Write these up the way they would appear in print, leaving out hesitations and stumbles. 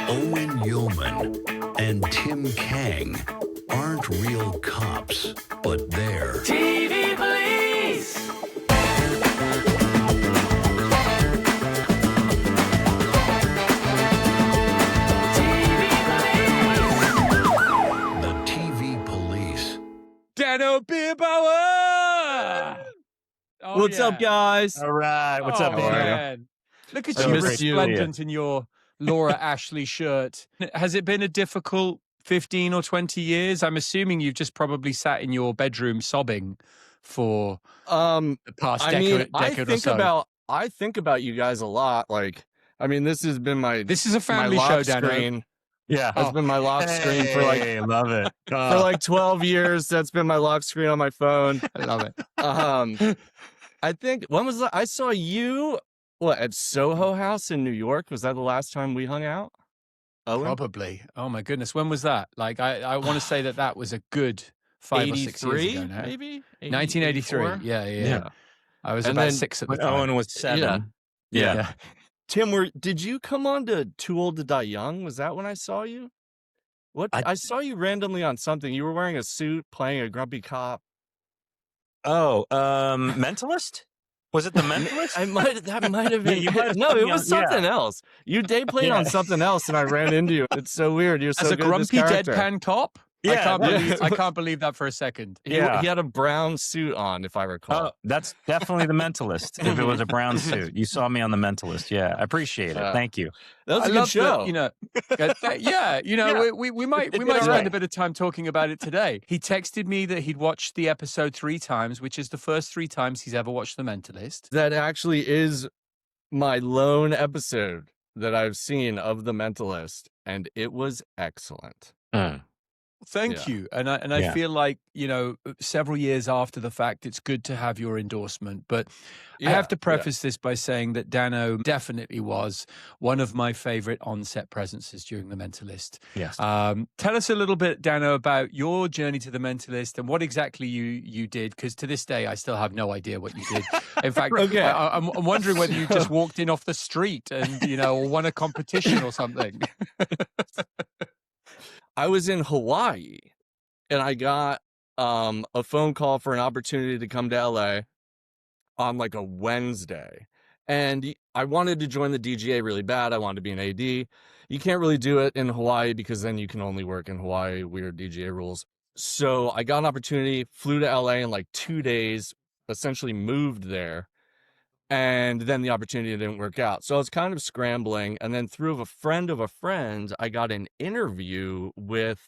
Owain Yeoman and Tim Kang aren't real cops, but they're TV police! the TV police. Dano Bierbower! What's up, guys? All right. What's up, man? man? Look at I you miss you. resplendent in your Laura Ashley shirt. Has it been a difficult 15 or 20 years? I'm assuming you've just probably sat in your bedroom sobbing for the past decade or so. I think about you guys a lot. Like, I mean, this has been This is a family my show, lock Dano. screen. Yeah. Has been my lock screen for Hey, love it. for like 12 years. That's been my lock screen on my phone. I love it. I think when was that? I saw you at Soho House in New York. Was that the last time we hung out? Owen? Probably. Oh my goodness. When was that? Like, I want to say that was a good 5 or 6 years ago now. Maybe 1983. Yeah. I was And about then 6 at the When time. Owen was 7. Yeah. Tim, did you come on to Too Old to Die Young? Was that when I saw you? I saw you randomly on something. You were wearing a suit, playing a grumpy cop. Oh, Mentalist? Was it the Mentalist? That might have been. Yeah, you might have No, put it me was on- something else. You day played on something else, and I ran into you. It's so weird. You're so As a good at this grumpy character. deadpan cop? Yeah, I can't believe that for a second. He had a brown suit on, if I recall. Oh, that's definitely the Mentalist. If it was a brown suit, you saw me on the Mentalist. Yeah, I appreciate it. Thank you. That was a I good love show. we might spend a bit of time talking about it today. He texted me that he'd watched the episode 3 times, which is the first 3 times he's ever watched The Mentalist. That actually is my lone episode that I've seen of The Mentalist, and it was excellent. Thank you. And I feel like, several years after the fact, it's good to have your endorsement. But I have to preface this by saying that Dano definitely was one of my favorite on-set presences during The Mentalist. Yes. Tell us a little bit, Dano, about your journey to The Mentalist and what exactly you did, because to this day, I still have no idea what you did. In fact, I'm wondering whether you just walked in off the street and, or won a competition or something. I was in Hawaii, and I got a phone call for an opportunity to come to LA on like a Wednesday. And I wanted to join the DGA really bad. I wanted to be an AD. You can't really do it in Hawaii because then you can only work in Hawaii, weird DGA rules. So I got an opportunity, flew to LA in like 2 days, essentially moved there. And then the opportunity didn't work out. So I was kind of scrambling. And then through a friend of a friend, I got an interview with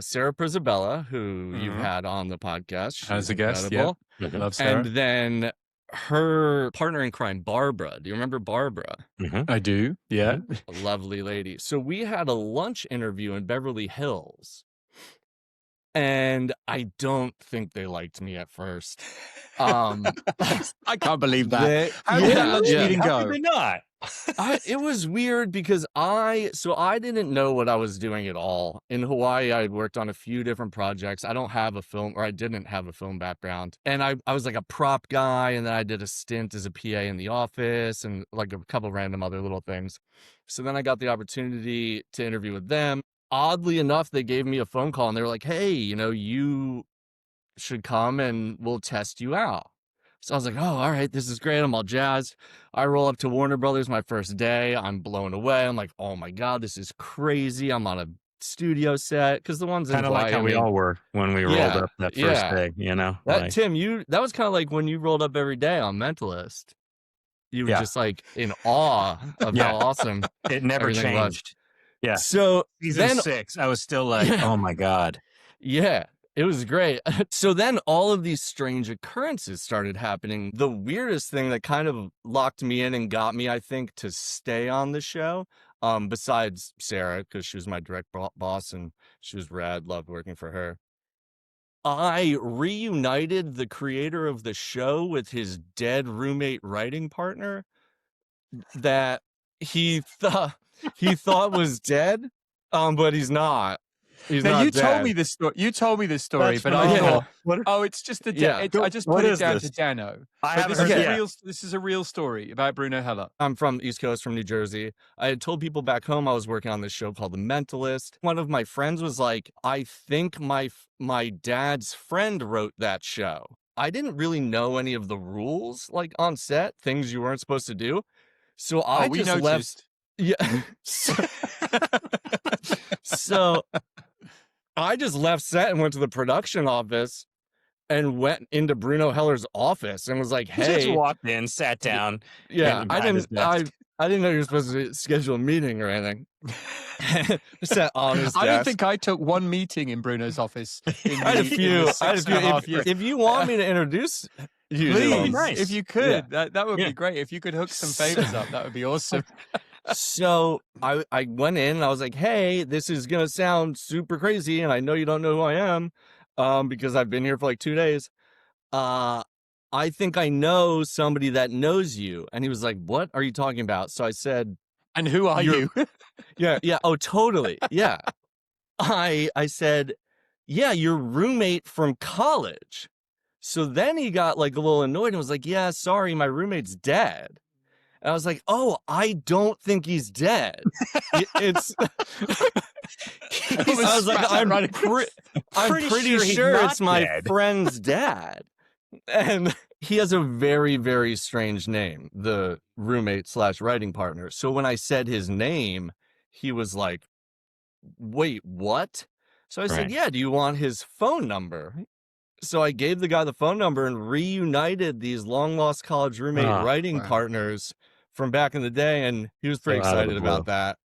Sarah Prisabella, who you've had on the podcast. She's As a guest, incredible. Love Sarah. And then her partner in crime, Barbara. Do you remember Barbara? I do, yeah. A lovely lady. So we had a lunch interview in Beverly Hills. And I don't think they liked me at first. I can't believe that. How did that lunch meeting How go? did they not? It was weird because I didn't know what I was doing at all. In Hawaii, I had worked on a few different projects. I didn't have a film background. And I was like a prop guy, and then I did a stint as a PA in the office and like a couple random other little things. So then I got the opportunity to interview with them. Oddly enough, they gave me a phone call and they were like, hey, you should come and we'll test you out. So I was like, oh, all right, this is great. I'm all jazzed. I roll up to Warner Brothers my first day. I'm blown away. I'm like, oh my God, this is crazy. I'm on a studio set. Because the ones in Kind of like how we all were when we rolled up that first day, Tim, that was kind of like when you rolled up every day on Mentalist. You were just like in awe of how awesome it never everything changed. was. Yeah. So Season 6, I was still like, oh my God. Yeah, it was great. So then all of these strange occurrences started happening. The weirdest thing that kind of locked me in and got me, I think, to stay on the show, besides Sarah, because she was my direct boss and she was rad, loved working for her. I reunited the creator of the show with his dead roommate writing partner that he thought was dead, but he's not. He's now not you dead. told me this story. You told me this story, That's but I phenomenal. thought, oh, it's just a. Yeah. I just What put it is down this? to Dano. I But haven't this is heard a yet. real. This is a real story about Bruno Heller. I'm from the East Coast, from New Jersey. I had told people back home I was working on this show called The Mentalist. One of my friends was like, I think my dad's friend wrote that show. I didn't really know any of the rules, like on set, things you weren't supposed to do. So I we just noticed. left. Yeah. So I just left set and went to the production office and went into Bruno Heller's office and was like, He just hey. walked in, sat down. Yeah, and I behind his didn't. desk. I didn't know you were supposed to schedule a meeting or anything. Sat on his I don't desk. think I took one meeting in Bruno's office. In I had a the- in few. the I had a 6.5 few. years. If you want me to introduce you, to Please, him. nice. if you could, Yeah. that would Yeah. be great. If you could hook some favors up, that would be awesome. So I went in and I was like, hey, this is gonna sound super crazy, and I know you don't know who I am, because I've been here for like 2 days. I think I know somebody that knows you. And he was like, what are you talking about? So I said, And who are you? yeah. Oh, totally. Yeah. I said, yeah, your roommate from college. So then he got like a little annoyed and was like, yeah, sorry, my roommate's dead. And I was like, oh, I don't think he's dead. It's I was like, I'm pretty sure it's my dead. friend's dad. And he has a very, very strange name, the roommate / writing partner. So when I said his name, he was like, wait, what? So I said, Right. yeah, do you want his phone number? So I gave the guy the phone number and reunited these long lost college roommate writing partners from back in the day. And he was pretty So out of the excited about that.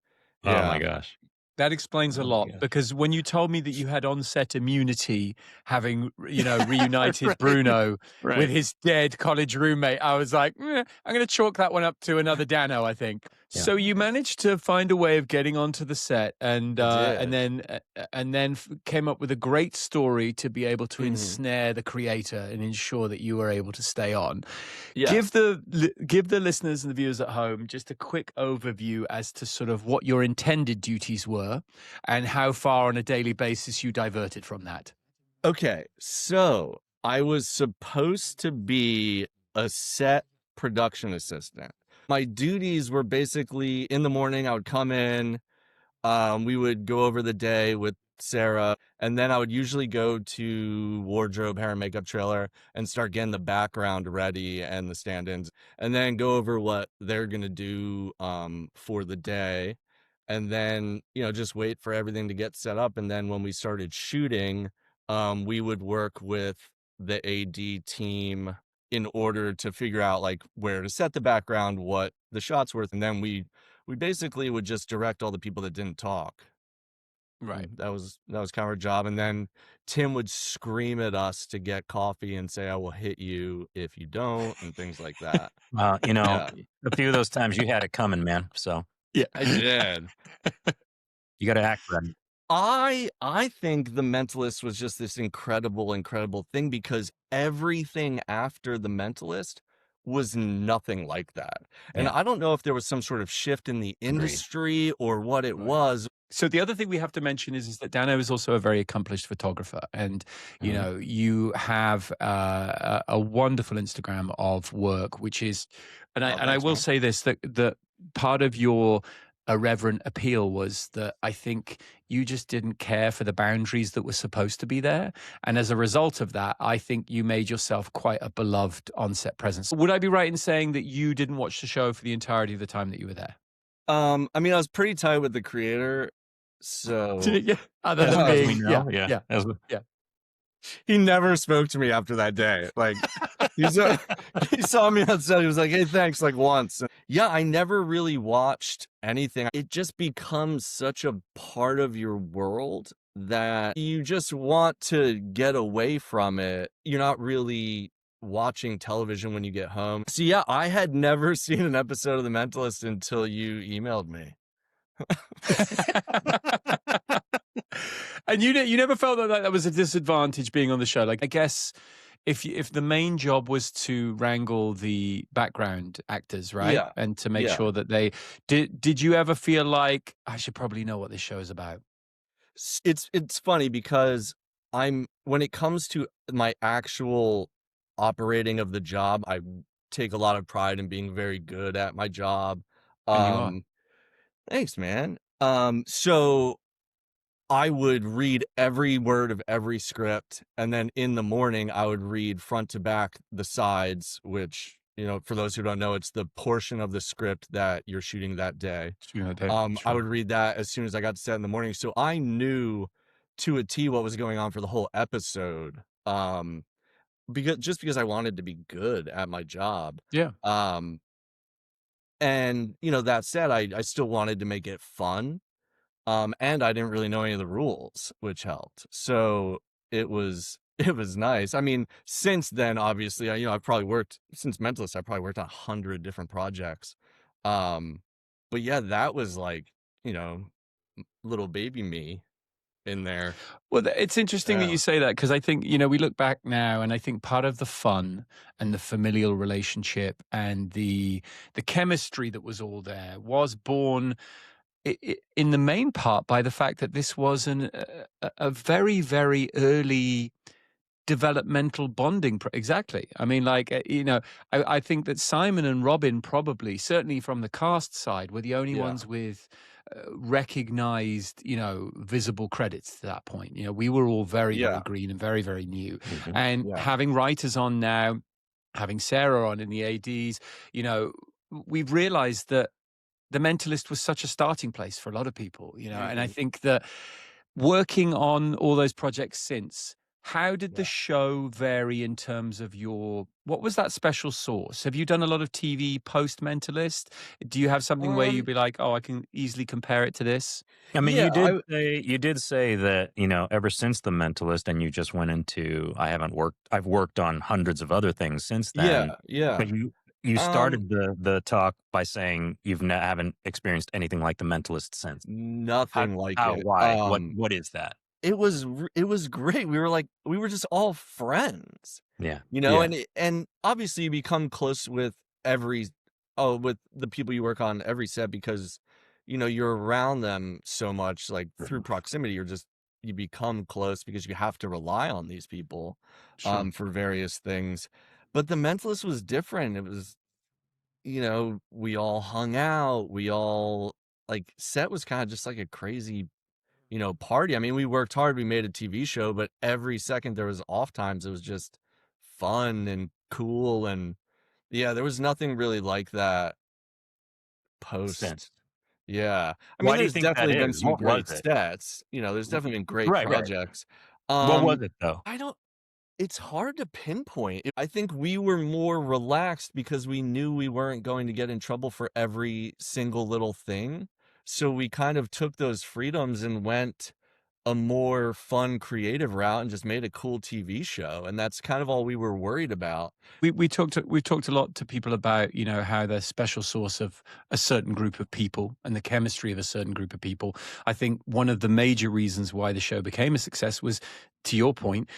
Oh my gosh. That explains a lot, because when you told me that you had on-set immunity, having reunited Right. Bruno Right. with his dead college roommate, I was like, I'm going to chalk that one up to another Dano, I think. Yeah. So you managed to find a way of getting onto the set, and then came up with a great story to be able to ensnare the creator and ensure that you were able to stay on. Yeah. Give the listeners and the viewers at home just a quick overview as to sort of what your intended duties were and how far on a daily basis you diverted from that. Okay, so I was supposed to be a set production assistant. My duties were basically in the morning, I would come in, we would go over the day with Sarah, and then I would usually go to wardrobe, hair and makeup trailer and start getting the background ready and the stand-ins, and then go over what they're gonna do for the day. And then, just wait for everything to get set up. And then when we started shooting, we would work with the AD team in order to figure out like where to set the background, what the shots were. And then we basically would just direct all the people that didn't talk. Right. That was kind of our job. And then Tim would scream at us to get coffee and say, I will hit you if you don't, and things like that. A few of those times you had it coming, man. So Yeah, I did. you got to act right. I think The Mentalist was just this incredible thing, because everything after The Mentalist was nothing like that. And I don't know if there was some sort of shift in the industry or what it was. So the other thing we have to mention is that Dano is also a very accomplished photographer, and you have a wonderful Instagram of work, which is, and I will say this, that part of your irreverent appeal was that I think you just didn't care for the boundaries that were supposed to be there, and as a result of that, I think you made yourself quite a beloved on-set presence. Would I be right in saying that you didn't watch the show for the entirety of the time that you were there? I mean, I was pretty tight with the creator, so Other than being, Yeah. he never spoke to me after that day. Like he saw me on set. He was like, "Hey, thanks." Like once. Yeah, I never really watched anything. It just becomes such a part of your world that you just want to get away from it. You're not really watching television when you get home. So yeah, I had never seen an episode of The Mentalist until you emailed me. And you never felt that was a disadvantage being on the show? Like, I guess if the main job was to wrangle the background actors, right? Yeah. And to make sure that they did you ever feel like I should probably know what this show is about? It's funny because when it comes to my actual operating of the job, I take a lot of pride in being very good at my job. And you are. Thanks, man. So I would read every word of every script, and then in the morning I would read front to back the sides, which, for those who don't know, it's the portion of the script that you're shooting that day. I would read that as soon as I got to set in the morning. So I knew to a T what was going on for the whole episode. Because I wanted to be good at my job. Yeah. And that said, I still wanted to make it fun. And I didn't really know any of the rules, which helped. So it was nice. I mean, since then, obviously, I've probably worked since Mentalist. I probably worked on 100 different projects. But yeah, that was like, little baby me in there. Well, it's interesting that you say that, because I think, we look back now and I think part of the fun and the familial relationship and the chemistry that was all there was born in the main part by the fact that this was a very, very early developmental bonding. Exactly. I mean, like, I think that Simon and Robin probably, certainly from the cast side, were the only ones with recognized, visible credits to that point. We were all very, very green and very, very new. And having writers on now, having Sarah on in the ADs, we've realized that The Mentalist was such a starting place for a lot of people, and I think that working on all those projects since, how did the show vary in terms of what was that special sauce? Have you done a lot of TV post Mentalist? Do you have something where you'd be like, oh, I can easily compare it to this? I mean, you did say that, ever since The Mentalist, and you just went into, I've worked on hundreds of other things since then. Yeah. But you started the talk by saying haven't experienced anything like The Mentalist since. Nothing like it. Why? What is that? It was great. We were just all friends. Yeah. And obviously you become close with with the people you work on every set, because you're around them so much, like through proximity. You become close because you have to rely on these people for various things. But The Mentalist was different. It was, we all hung out. We all, like, set was kind of just like a crazy, party. I mean, we worked hard. We made a TV show, but every second there was off times. It was just fun and cool. And yeah, there was nothing really like that post. Sense. Yeah. I mean, there's definitely been some great sets. There's definitely been great projects. What was it, though? It's hard to pinpoint. I think we were more relaxed because we knew we weren't going to get in trouble for every single little thing. So we kind of took those freedoms and went a more fun, creative route and just made a cool TV show. And that's kind of all we were worried about. We've talked a lot to people about, how the special sauce of a certain group of people and the chemistry of a certain group of people. I think one of the major reasons why the show became a success was, to your point,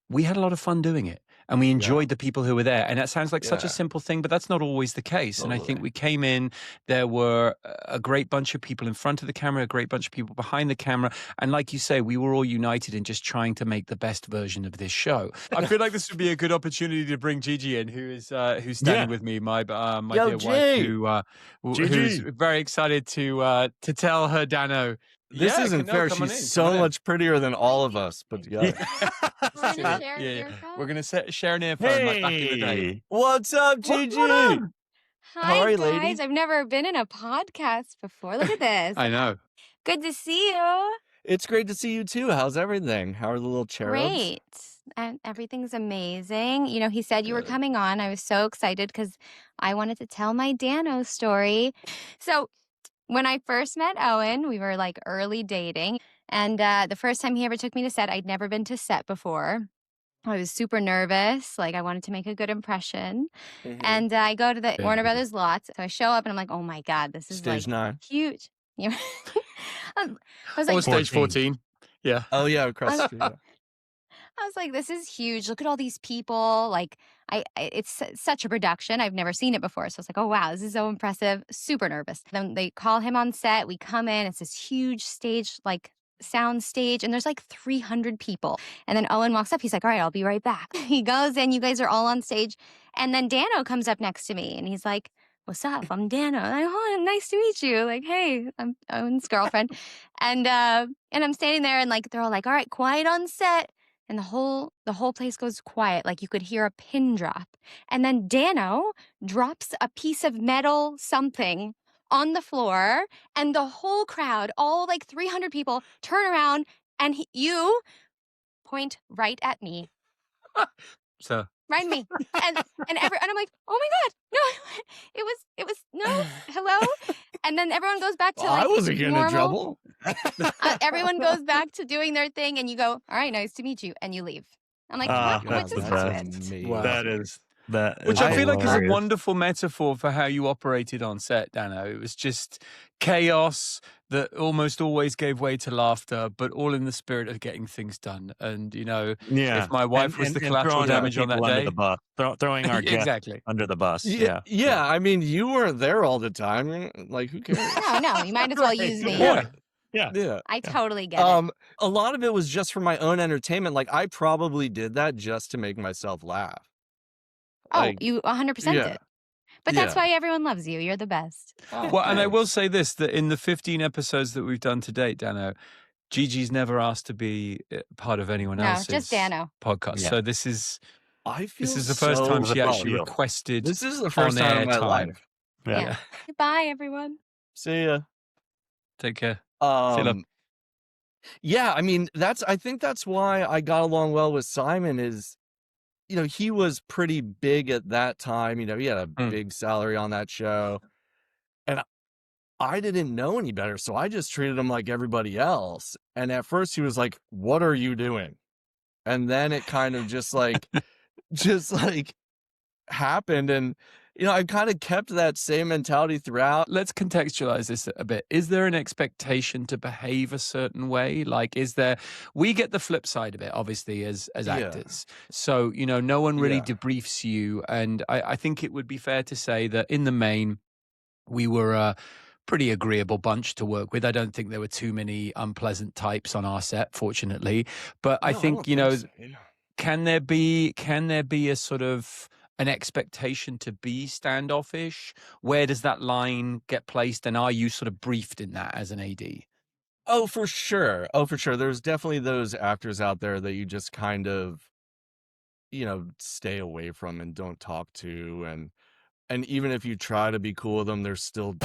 we had a lot of fun doing it. And we enjoyed the people who were there. And that sounds like such a simple thing, but that's not always the case. Totally. And I think we came in, there were a great bunch of people in front of the camera, a great bunch of people behind the camera. And like you say, we were all united in just trying to make the best version of this show. I feel like this would be a good opportunity to bring Gigi in, who's standing with me, my dear wife, who's very excited to tell her Dano. This isn't fair. She's so much prettier than all of us put together. We're going to share an earphone like back in the day. What's up, Gigi? Hi, How are you, guys. lady? I've never been in a podcast before. Look at this. I know. Good to see you. It's great to see you, too. How's everything? How are the little cherubs? Great. And everything's amazing. He said you were coming on. I was so excited because I wanted to tell my Dano story. So when I first met Owen, we were like early dating. And the first time he ever took me to set, I'd never been to set before. I was super nervous. Like, I wanted to make a good impression. And I go to the Warner Brothers lots. So I show up and I'm like, oh my God, this is Stage 9. Huge. I was like, stage 14. Yeah. Oh, yeah. Across the street. I was like, this is huge. Look at all these people. Like, it's such a production. I've never seen it before. So I was like, oh, wow, this is so impressive. Super nervous. Then they call him on set. We come in. It's this huge stage, like sound stage, and there's like 300 people. And then Owen walks up. He's like, all right, I'll be right back. He goes in, you guys are all on stage. And then Dano comes up next to me and he's like, what's up? I'm Dano. I'm like, oh, nice to meet you. Like, hey, I'm Owen's girlfriend. And I'm standing there and like, they're all like, all right, quiet on set. And the whole place goes quiet. Like you could hear a pin drop. And then Dano drops a piece of metal something on the floor, and the whole crowd, all like 300 people, turn around and you point right at me. So Right at me. And I'm like, oh my God, no, it was no, hello. And then everyone goes back to like I wasn't getting in normal. trouble. Everyone goes back to doing their thing, and you go, all right, nice to meet you, and you leave. I'm like, what just happened? Wow. That is that. Which I feel like is a hilarious. wonderful metaphor for how you operated on set, Dano. It was just chaos that almost always gave way to laughter, but all in the spirit of getting things done. And, you know, if my wife was the collateral throwing damage on that people under day. the bus, throwing our guests Exactly. under the bus. Yeah. I mean, you weren't there all the time. Like, who cares? No, you might as well use me. Yeah. I totally get it. A lot of it was just for my own entertainment. Like, I probably did that just to make myself laugh. Oh, Like, you 100% yeah. did. But that's why everyone loves you. You're the best. Well, and I will say this, that in the 15 episodes that we've done to date, Dano, Gigi's never asked to be part of anyone else's just Dano. podcast. Yeah. So this is I feel the first time she actually deal. requested This is the first on-air time in my time. life. Yeah. Goodbye, everyone. See ya. Take care. See you later. Yeah, I mean, I think that's why I got along well with Simon is, you know, he was pretty big at that time. You know, he had a big salary on that show. And I didn't know any better. So I just treated him like everybody else. And at first he was like, what are you doing? And then it kind of just like happened. And, you know, I've kind of kept that same mentality throughout. Let's contextualize this a bit. Is there an expectation to behave a certain way? Like, we get the flip side of it, obviously, as actors. So, you know, no one really debriefs you. And I think it would be fair to say that in the main, we were a pretty agreeable bunch to work with. I don't think there were too many unpleasant types on our set, fortunately. But I think, you know, can there be a sort of an expectation to be standoffish? Where does that line get placed? And are you sort of briefed in that as an AD? Oh, for sure. There's definitely those actors out there that you just kind of, you know, stay away from and don't talk to. And even if you try to be cool with them, they're still...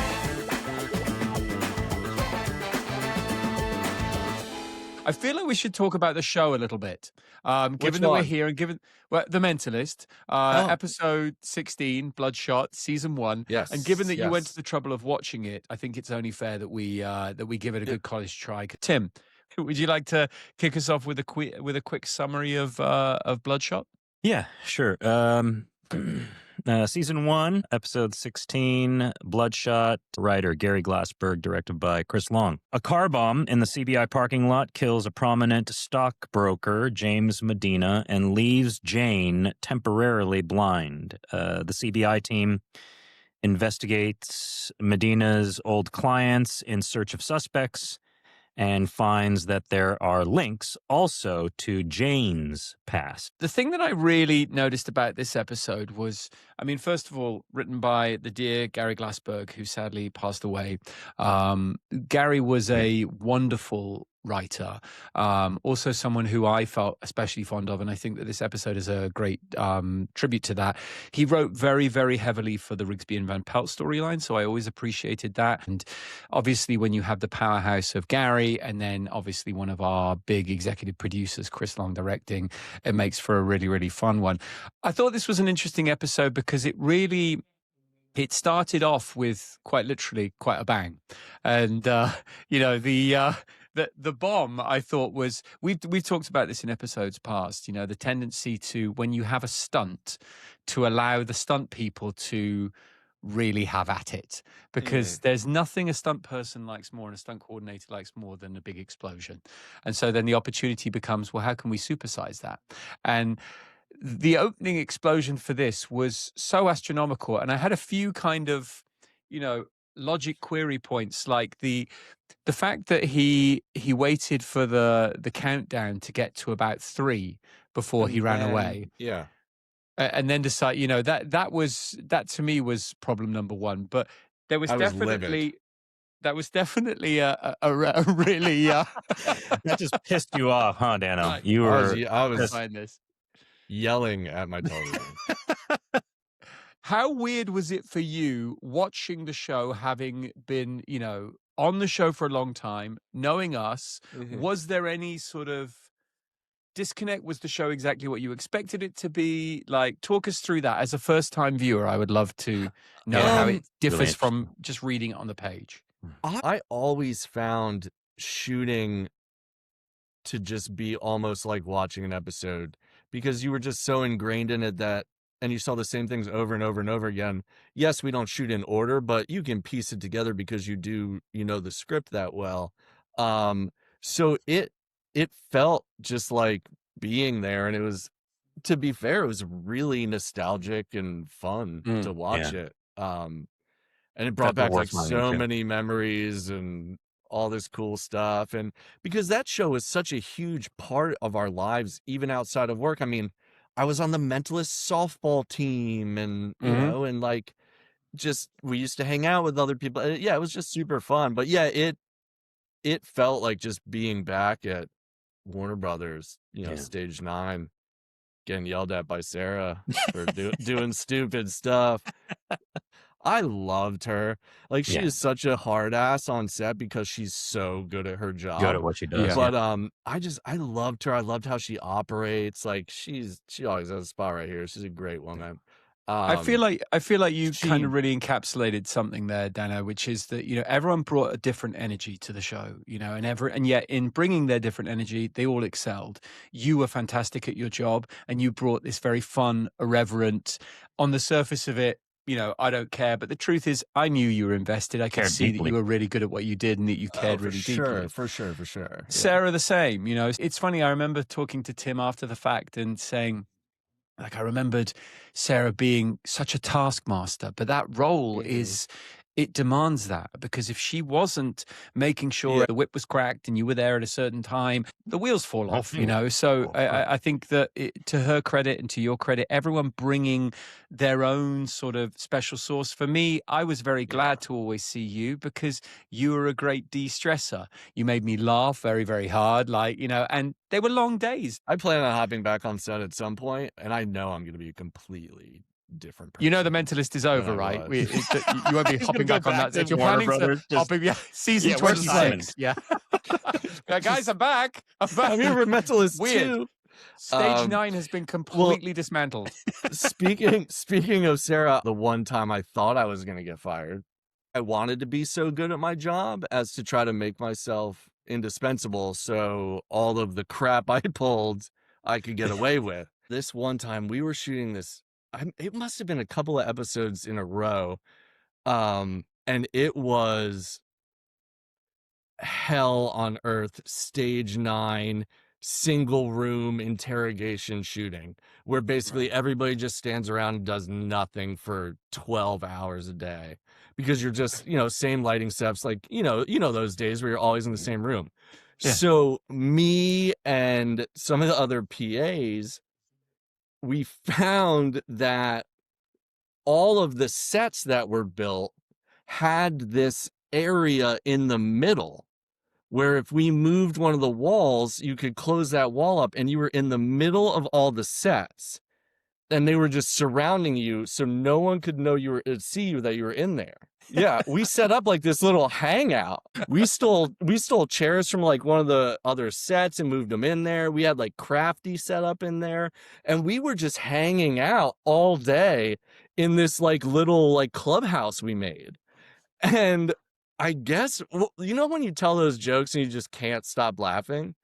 I feel like we should talk about the show a little bit. Given that we're here and given The Mentalist, episode 16, Bloodshot, season 1. Yes. And given that you went to the trouble of watching it, I think it's only fair that we give it a good college try. Tim, would you like to kick us off with a quick summary of Bloodshot? Yeah, sure. Season 1, episode 16, Bloodshot, writer Gary Glassberg, directed by Chris Long. A car bomb in the CBI parking lot kills a prominent stockbroker, James Medina, and leaves Jane temporarily blind. The CBI team investigates Medina's old clients in search of suspects and finds that there are links also to Jane's past. The thing that I really noticed about this episode was, I mean, first of all, written by the dear Gary Glassberg, who sadly passed away. Gary was a wonderful writer, also someone who I felt especially fond of, and I think that this episode is a great tribute to that. He wrote very, very heavily for the Rigsby and Van Pelt storyline, so I always appreciated that. And obviously when you have the powerhouse of Gary and then obviously one of our big executive producers, Chris Long, directing, it makes for a really, really fun one. I thought this was an interesting episode because it started off with quite literally quite a bang. And, you know, the bomb, I thought, was we've talked about this in episodes past, you know, the tendency to, when you have a stunt, to allow the stunt people to really have at it, because there's nothing a stunt person likes more and a stunt coordinator likes more than a big explosion. And so then the opportunity becomes, well, how can we supersize that? And the opening explosion for this was so astronomical. And I had a few kind of, you know, logic query points, like the fact that he waited for the countdown to get to about 3 before he ran away. Yeah. And then decide, that to me was problem number 1. But there was definitely a really that just pissed you off, huh, Dano? You were I was find this yelling at my television. How weird was it for you watching the show, having been, on the show for a long time, knowing us? Mm-hmm. Was there any sort of disconnect? Was the show exactly what you expected it to be? Like, talk us through that. As a first-time viewer, I would love to know how it differs really from just reading it on the page. I always found shooting to just be almost like watching an episode, because you were just so ingrained in it and you saw the same things over and over and over again. Yes, we don't shoot in order, but you can piece it together because you do, the script that well. So it felt just like being there, and it was, to be fair, it was really nostalgic and fun to watch it. And it brought back like so many memories and all this cool stuff. And because that show is such a huge part of our lives, even outside of work. I mean, I was on the Mentalist softball team, and, and like, just, we used to hang out with other people. Yeah, it was just super fun. But yeah, it felt like just being back at Warner Brothers, stage 9, getting yelled at by Sarah for doing stupid stuff. I loved her. Like, she is such a hard ass on set because she's so good at her job. Good at what she does. But I loved her. I loved how she operates. Like, she always has a spot right here. She's a great woman. I feel like you kind of really encapsulated something there, Dano, which is that, everyone brought a different energy to the show, and yet in bringing their different energy, they all excelled. You were fantastic at your job, and you brought this very fun, irreverent, on the surface of it, I don't care. But the truth is, I knew you were invested. I could see that you were really good at what you did and that you cared really deeply. For sure. Yeah. Sarah, the same. It's funny. I remember talking to Tim after the fact and saying, like, I remembered Sarah being such a taskmaster, but that role it demands that, because if she wasn't making sure the whip was cracked and you were there at a certain time, the wheels fall off, So I think that to her credit and to your credit, everyone bringing their own sort of special sauce. For me, I was very glad to always see you, because you were a great de-stressor. You made me laugh very, very hard, and they were long days. I plan on hopping back on set at some point, and I know I'm going to be completely different person. The Mentalist is over, right? You won't be hopping back on that. You're Warner planning to hop in, season 26. Yeah. Guys, I'm back. I'm here for Mentalist too. Stage 9 has been completely dismantled. Speaking of Sarah, the one time I thought I was going to get fired, I wanted to be so good at my job as to try to make myself indispensable, so all of the crap I pulled, I could get away with. This one time we were shooting this, it must have been a couple of episodes in a row, and it was hell on earth, stage 9, single room interrogation shooting, where basically everybody just stands around and does nothing for 12 hours a day, because you're just, same lighting steps, like, those days where you're always in the same room. Yeah. So me and some of the other PAs, we found that all of the sets that were built had this area in the middle where if we moved one of the walls, you could close that wall up and you were in the middle of all the sets, and they were just surrounding you, so no one could know see you, that you were in there. Yeah, we set up like this little hangout. We stole chairs from like one of the other sets and moved them in there. We had like Crafty set up in there, and we were just hanging out all day in this like little like clubhouse we made. And I guess, when you tell those jokes and you just can't stop laughing?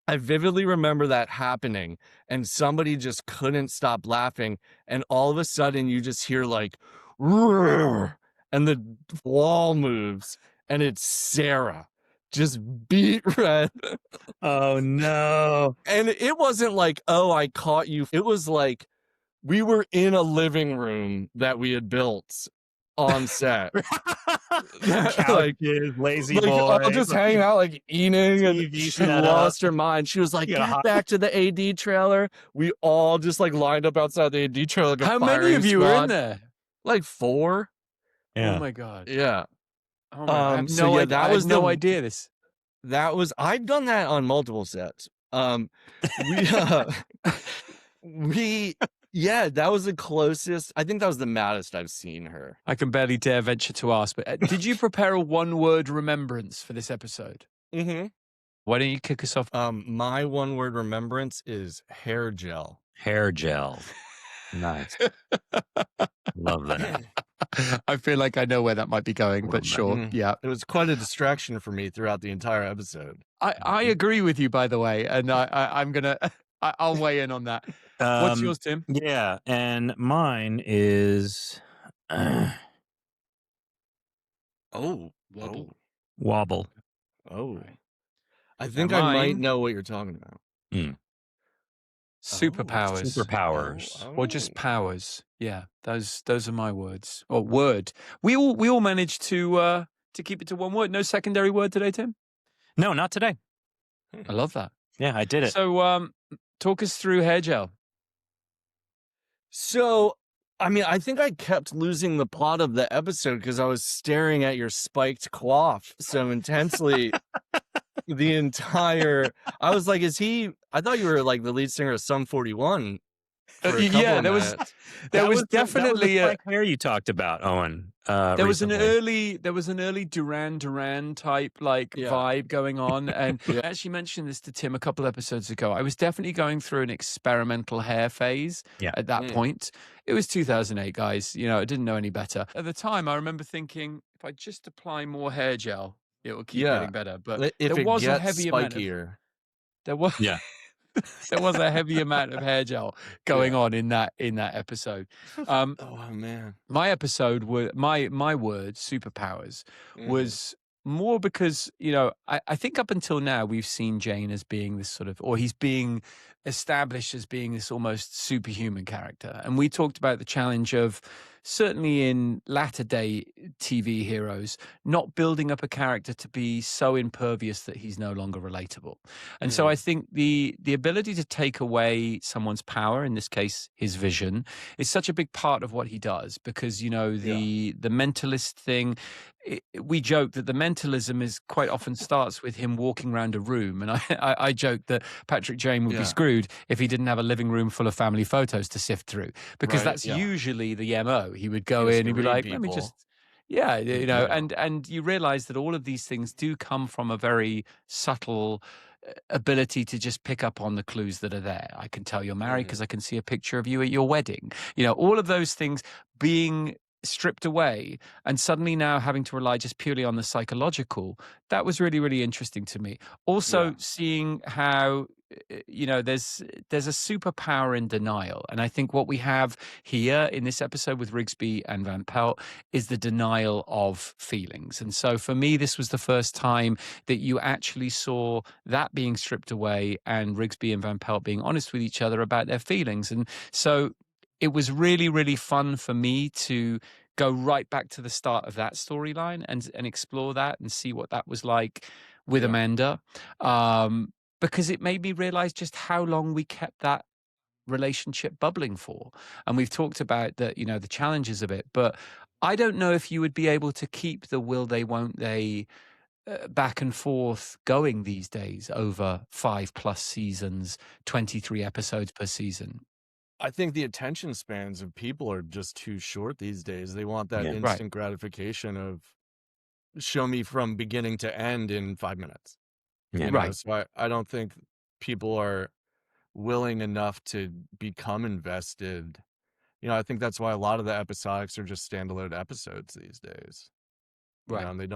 I vividly remember that happening, and somebody just couldn't stop laughing, and all of a sudden you just hear like, roar, and the wall moves, and it's Sarah, just beat red. Oh no. And it wasn't like, oh, I caught you. It was like we were in a living room that we had built on set. Couches, lazy like boy. I'll just hang out like eating, and TV she setup. lost her mind. She was like, You got a "Get hot- back to the AD trailer." We all just like lined up outside the AD trailer. Like a How many firing of you were in squad. there? Like 4. Yeah. Oh my god. Yeah. Oh my, I have So no yeah, idea. that I had was no the idea this. that was I've done that on multiple sets. We yeah, that was the closest. I think that was the maddest I've seen her. I can barely dare venture to ask, but did you prepare a one-word remembrance for this episode? Mm-hmm. Why don't you kick us off? My one-word remembrance is hair gel. Hair gel. Nice. Love that. I feel like I know where that might be going, but sure. Mm. Yeah. It was quite a distraction for me throughout the entire episode. I agree with you, by the way, and I'm going to, I'll weigh in on that. What's yours, Tim? Yeah, and mine is Oh, Wobble. wobble. Oh. I think Now I might mine- know what you're talking about. Superpowers. Superpowers. Or just powers. Yeah, those are my words. Or word. We all managed to keep it to one word. No secondary word today, Tim? No, not today. I love that. Yeah, I did it. So talk us through hair gel. So, I mean, I think I kept losing the plot of the episode because I was staring at your spiked coif so intensely the entire. I was like, I thought you were like the lead singer of Sum 41. For a couple Yeah, of there was minutes. definitely that was the hair you talked about, Owen. there was an recently. early Duran type vibe going on, and I actually mentioned this to Tim a couple episodes ago. I was definitely going through an experimental hair phase at that point. It was 2008, guys. You know, I didn't know any better at the time. I remember thinking, if I just apply more hair gel, it will keep getting better. But if there it was a gets heavy spikier. there was there was a heavy amount of hair gel going on in that episode. Oh man, my episode was my word superpowers was more because, you know, I think up until now we've seen Jane as being this sort of, or he's being established as being this almost superhuman character, and we talked about the challenge of, certainly in latter day TV heroes, not building up a character to be so impervious that he's no longer relatable. And so I think the ability to take away someone's power, in this case his vision, is such a big part of what he does, because, you know, the mentalist thing, we joke that the mentalism is quite often starts with him walking around a room, and I joke that Patrick Jane would be screwed if he didn't have a living room full of family photos to sift through, because that's usually the MO. He would go in, he'd be like, let me just, you know, and you realize that all of these things do come from a very subtle ability to just pick up on the clues that are there. I can tell you're married because I can see a picture of you at your wedding. You know, all of those things being stripped away and suddenly now having to rely just purely on the psychological, that was really, really interesting to me. Also seeing how, you know, there's a superpower in denial. And I think what we have here in this episode with Rigsby and Van Pelt is the denial of feelings. And so for me, this was the first time that you actually saw that being stripped away and Rigsby and Van Pelt being honest with each other about their feelings. And so it was really, really fun for me to go right back to the start of that storyline and explore that and see what that was like with Amanda. Because it made me realize just how long we kept that relationship bubbling for. And we've talked about the, you know, the challenges of it, but I don't know if you would be able to keep the will they, won't they back and forth going these days over 5+ seasons, 23 episodes per season. I think the attention spans of people are just too short these days. They want that instant gratification of show me from beginning to end in 5 minutes. You know? So I don't think people are willing enough to become invested. You know, I think that's why a lot of the episodics are just standalone episodes these days. You know, and they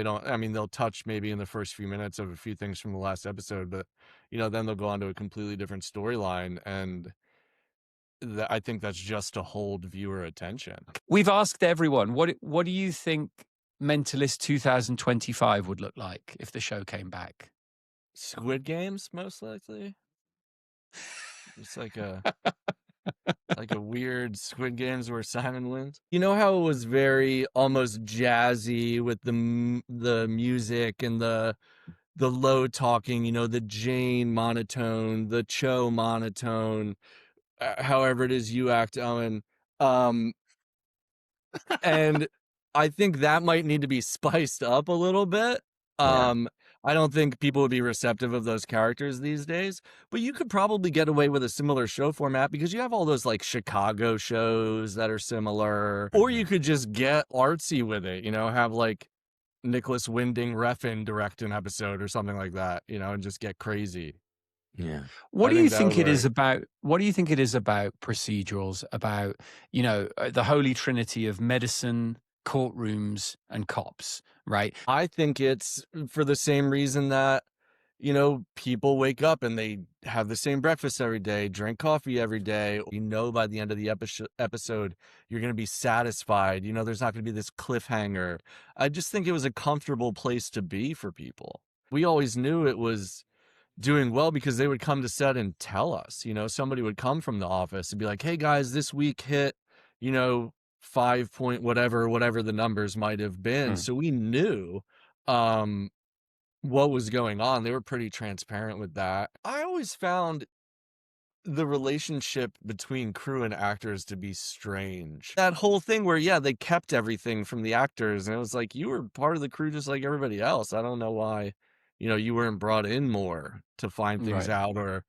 don't, I mean, they'll touch maybe in the first few minutes of a few things from the last episode, but, you know, then they'll go on to a completely different storyline. And I think that's just to hold viewer attention. We've asked everyone, what do you think Mentalist 2025 would look like if the show came back? Squid Games, most likely. It's like a Like a weird Squid Games where Simon wins. You know how it was very almost jazzy with the music and the low talking, you know, the Jane monotone, the Cho monotone, however it is you act, Owen. And I think that might need to be spiced up a little bit. I don't think people would be receptive of those characters these days, but you could probably get away with a similar show format because you have all those like Chicago shows that are similar, or you could just get artsy with it, you know, have like Nicholas Winding Refn direct an episode or something like that, you know, and just get crazy. Yeah. What I do you think think that it is would about? What do you think it is about procedurals, about, you know, the holy trinity of medicine, courtrooms, and cops, right? I think it's for the same reason that, you know, people wake up and they have the same breakfast every day, drink coffee every day. You know, by the end of the episode, you're going to be satisfied. You know, there's not going to be this cliffhanger. I just think it was a comfortable place to be for people. We always knew it was doing well because they would come to set and tell us, you know, somebody would come from the office and be like, hey guys, this week hit, you know, 5 point whatever the numbers might have been. So we knew what was going on. They were pretty transparent with that. I always found the relationship between crew and actors to be strange. That whole thing where, yeah, they kept everything from the actors, and it was like, you were part of the crew just like everybody else. I don't know why, you know, you weren't brought in more to find things Right. out, or,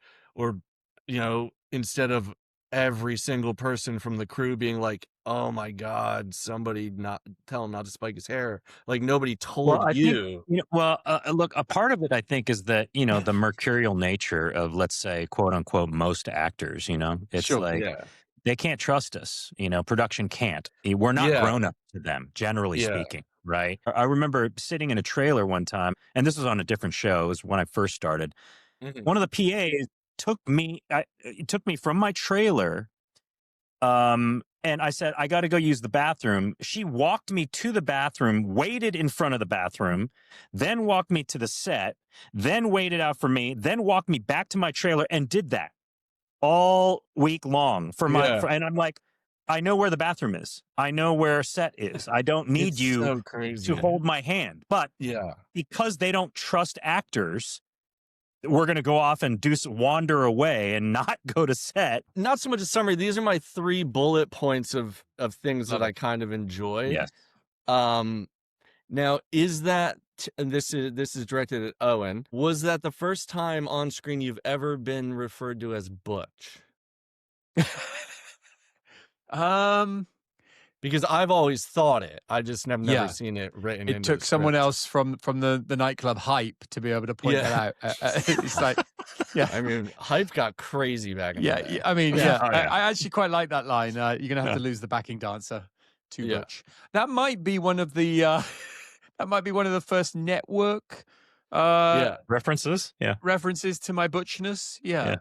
you know, instead of every single person from the crew being like, oh my God, somebody not tell him not to spike his hair. Like nobody Well, told I think, you. you know, look, a part of it, I think, is that, you know, the mercurial nature of, let's say, quote unquote, most actors, you know, it's Sure. like Yeah. they can't trust us, you know, production can't. We're not Yeah. grown up to them, generally Yeah. speaking, right? I remember sitting in a trailer one time, and this was on a different show. It was when I first started. Mhm. One of the PAs took me from my trailer. And I said, I got to go use the bathroom. She walked me to the bathroom, waited in front of the bathroom, then walked me to the set, then waited out for me, then walked me back to my trailer and did that all week long and I'm like, I know where the bathroom is. I know where set is. I don't need It's you so crazy. to hold my hand. But Yeah. because they don't trust actors, we're going to go off and wander away and not go to set. Not so much a summary. These are my 3 bullet points of things Love that it. I kind of enjoyed. Yes. Now, is that and this is directed at Owen. Was that the first time on screen you've ever been referred to as Butch? Because I've always thought it. I just have never Yeah. seen it written It into took the someone script. else from the nightclub Hype to be able to point that out. It's like, yeah. I mean, Hype got crazy back in the day. I mean, Yeah. Oh, yeah. I actually quite like that line. You're going to have to lose the backing dancer to Yeah. Butch. That might be one of the that might be one of the first network Yeah. References. Yeah. references to my butchness. Yeah.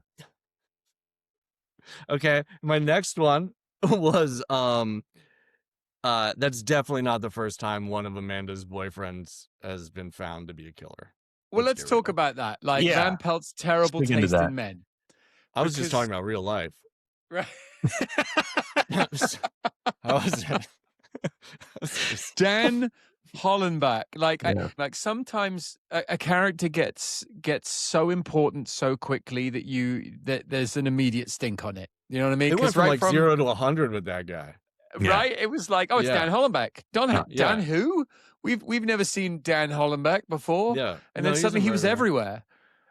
Okay. My next one was that's definitely not the first time one of Amanda's boyfriends has been found to be a killer. Well, let's get talk real. about that. Like Yeah. Van Pelt's terrible Let's dig into taste that. in men. I was just Because- talking about real life. Right. How was it? Dan Hollenbach. Like, Yeah. like sometimes a character gets so important so quickly that there's an immediate stink on it. You know what I mean? It went 'Cause from right like 0 to 100 with that guy. right? It was like, oh, it's Yeah. Dan Hollenbach. Dan Yeah. who? We've never seen Dan Hollenbach before. Yeah. And No, then he's a suddenly he was murderer. everywhere.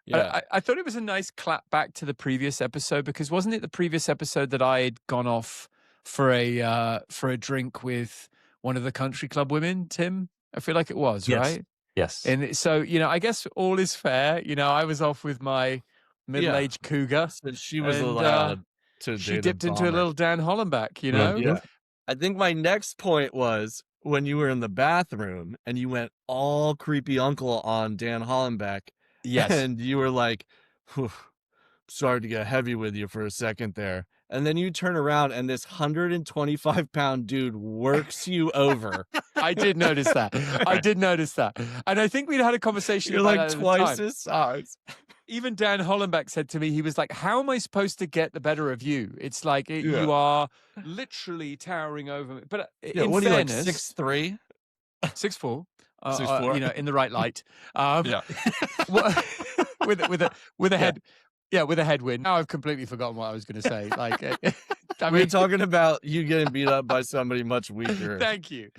Yeah. I thought it was a nice clap back to the previous episode, because wasn't it the previous episode that I had gone off for a drink with one of the country club women, Tim? I feel like it was, Yes. right? Yes. And so, you know, I guess all is fair. You know, I was off with my middle-aged cougar. So she was and, allowed to She date a dipped into a bomber. little Dan Hollenbach, you Yeah. know? Yeah. I think my next point was when you were in the bathroom and you went all creepy uncle on Dan Hollenbach. Yes. And you were like, "Whew, sorry to get heavy with you for a second there." And then you turn around and this 125-pound dude works you over. I did notice that. I did notice that. And I think we'd had a conversation You're about like that at the twice time. his size. even Dan Hollenbeck said to me, he was like, how am I supposed to get the better of you? It's like you are literally towering over me. But in what fairness, are you, like 6'3"? 6'4", 6'4"? you know, in the right light. Yeah. with a head. Yeah, with a headwind. Now I've completely forgotten what I was going to say. Like, we're talking about you getting beat up by somebody much weaker. Thank you.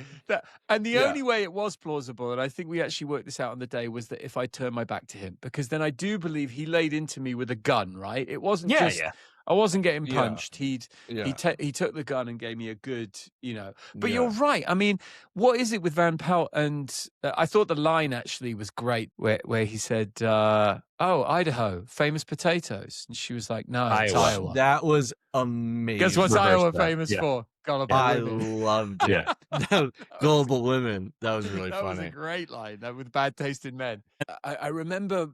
And the only way it was plausible, and I think we actually worked this out on the day, was that if I turned my back to him, because then I do believe he laid into me with a gun. Right? It wasn't just. I wasn't getting punched. He took the gun and gave me a good, you know. But you're right. I mean, what is it with Van Pelt? And I thought the line actually was great, where he said, "Oh, Idaho, famous potatoes," and she was like, "No, it's Iowa." That was amazing. Guess what's Iowa famous for? Gullible women. Loved it. Gullible women. That was really funny. That was a great line. With bad taste in men. I remember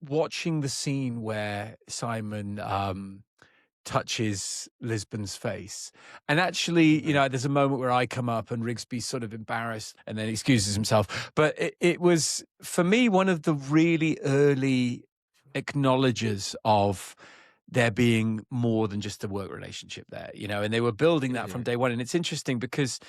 watching the scene where Simon touches Lisbon's face. And actually, you know, there's a moment where I come up and Rigsby's sort of embarrassed and then excuses himself. But it was, for me, one of the really early acknowledgers of there being more than just a work relationship there, you know, and they were building that from day one. And it's interesting because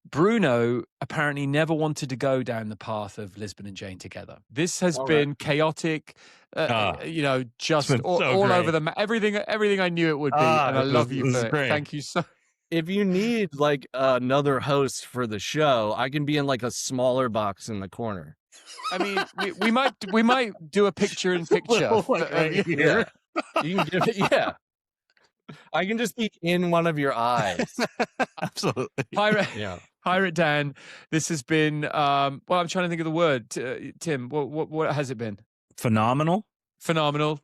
Bruno apparently never wanted to go down the path of Lisbon and Jane together. This has been chaotic, you know, just all over the map. Everything I knew it would be. And I love you for it. Thank you so. If you need like another host for the show, I can be in like a smaller box in the corner. I mean, we might do a picture in picture. Here. You can give it, I can just be in one of your eyes. Absolutely. Pirate Dan, this has been, well, I'm trying to think of the word. Tim, what has it been? Phenomenal.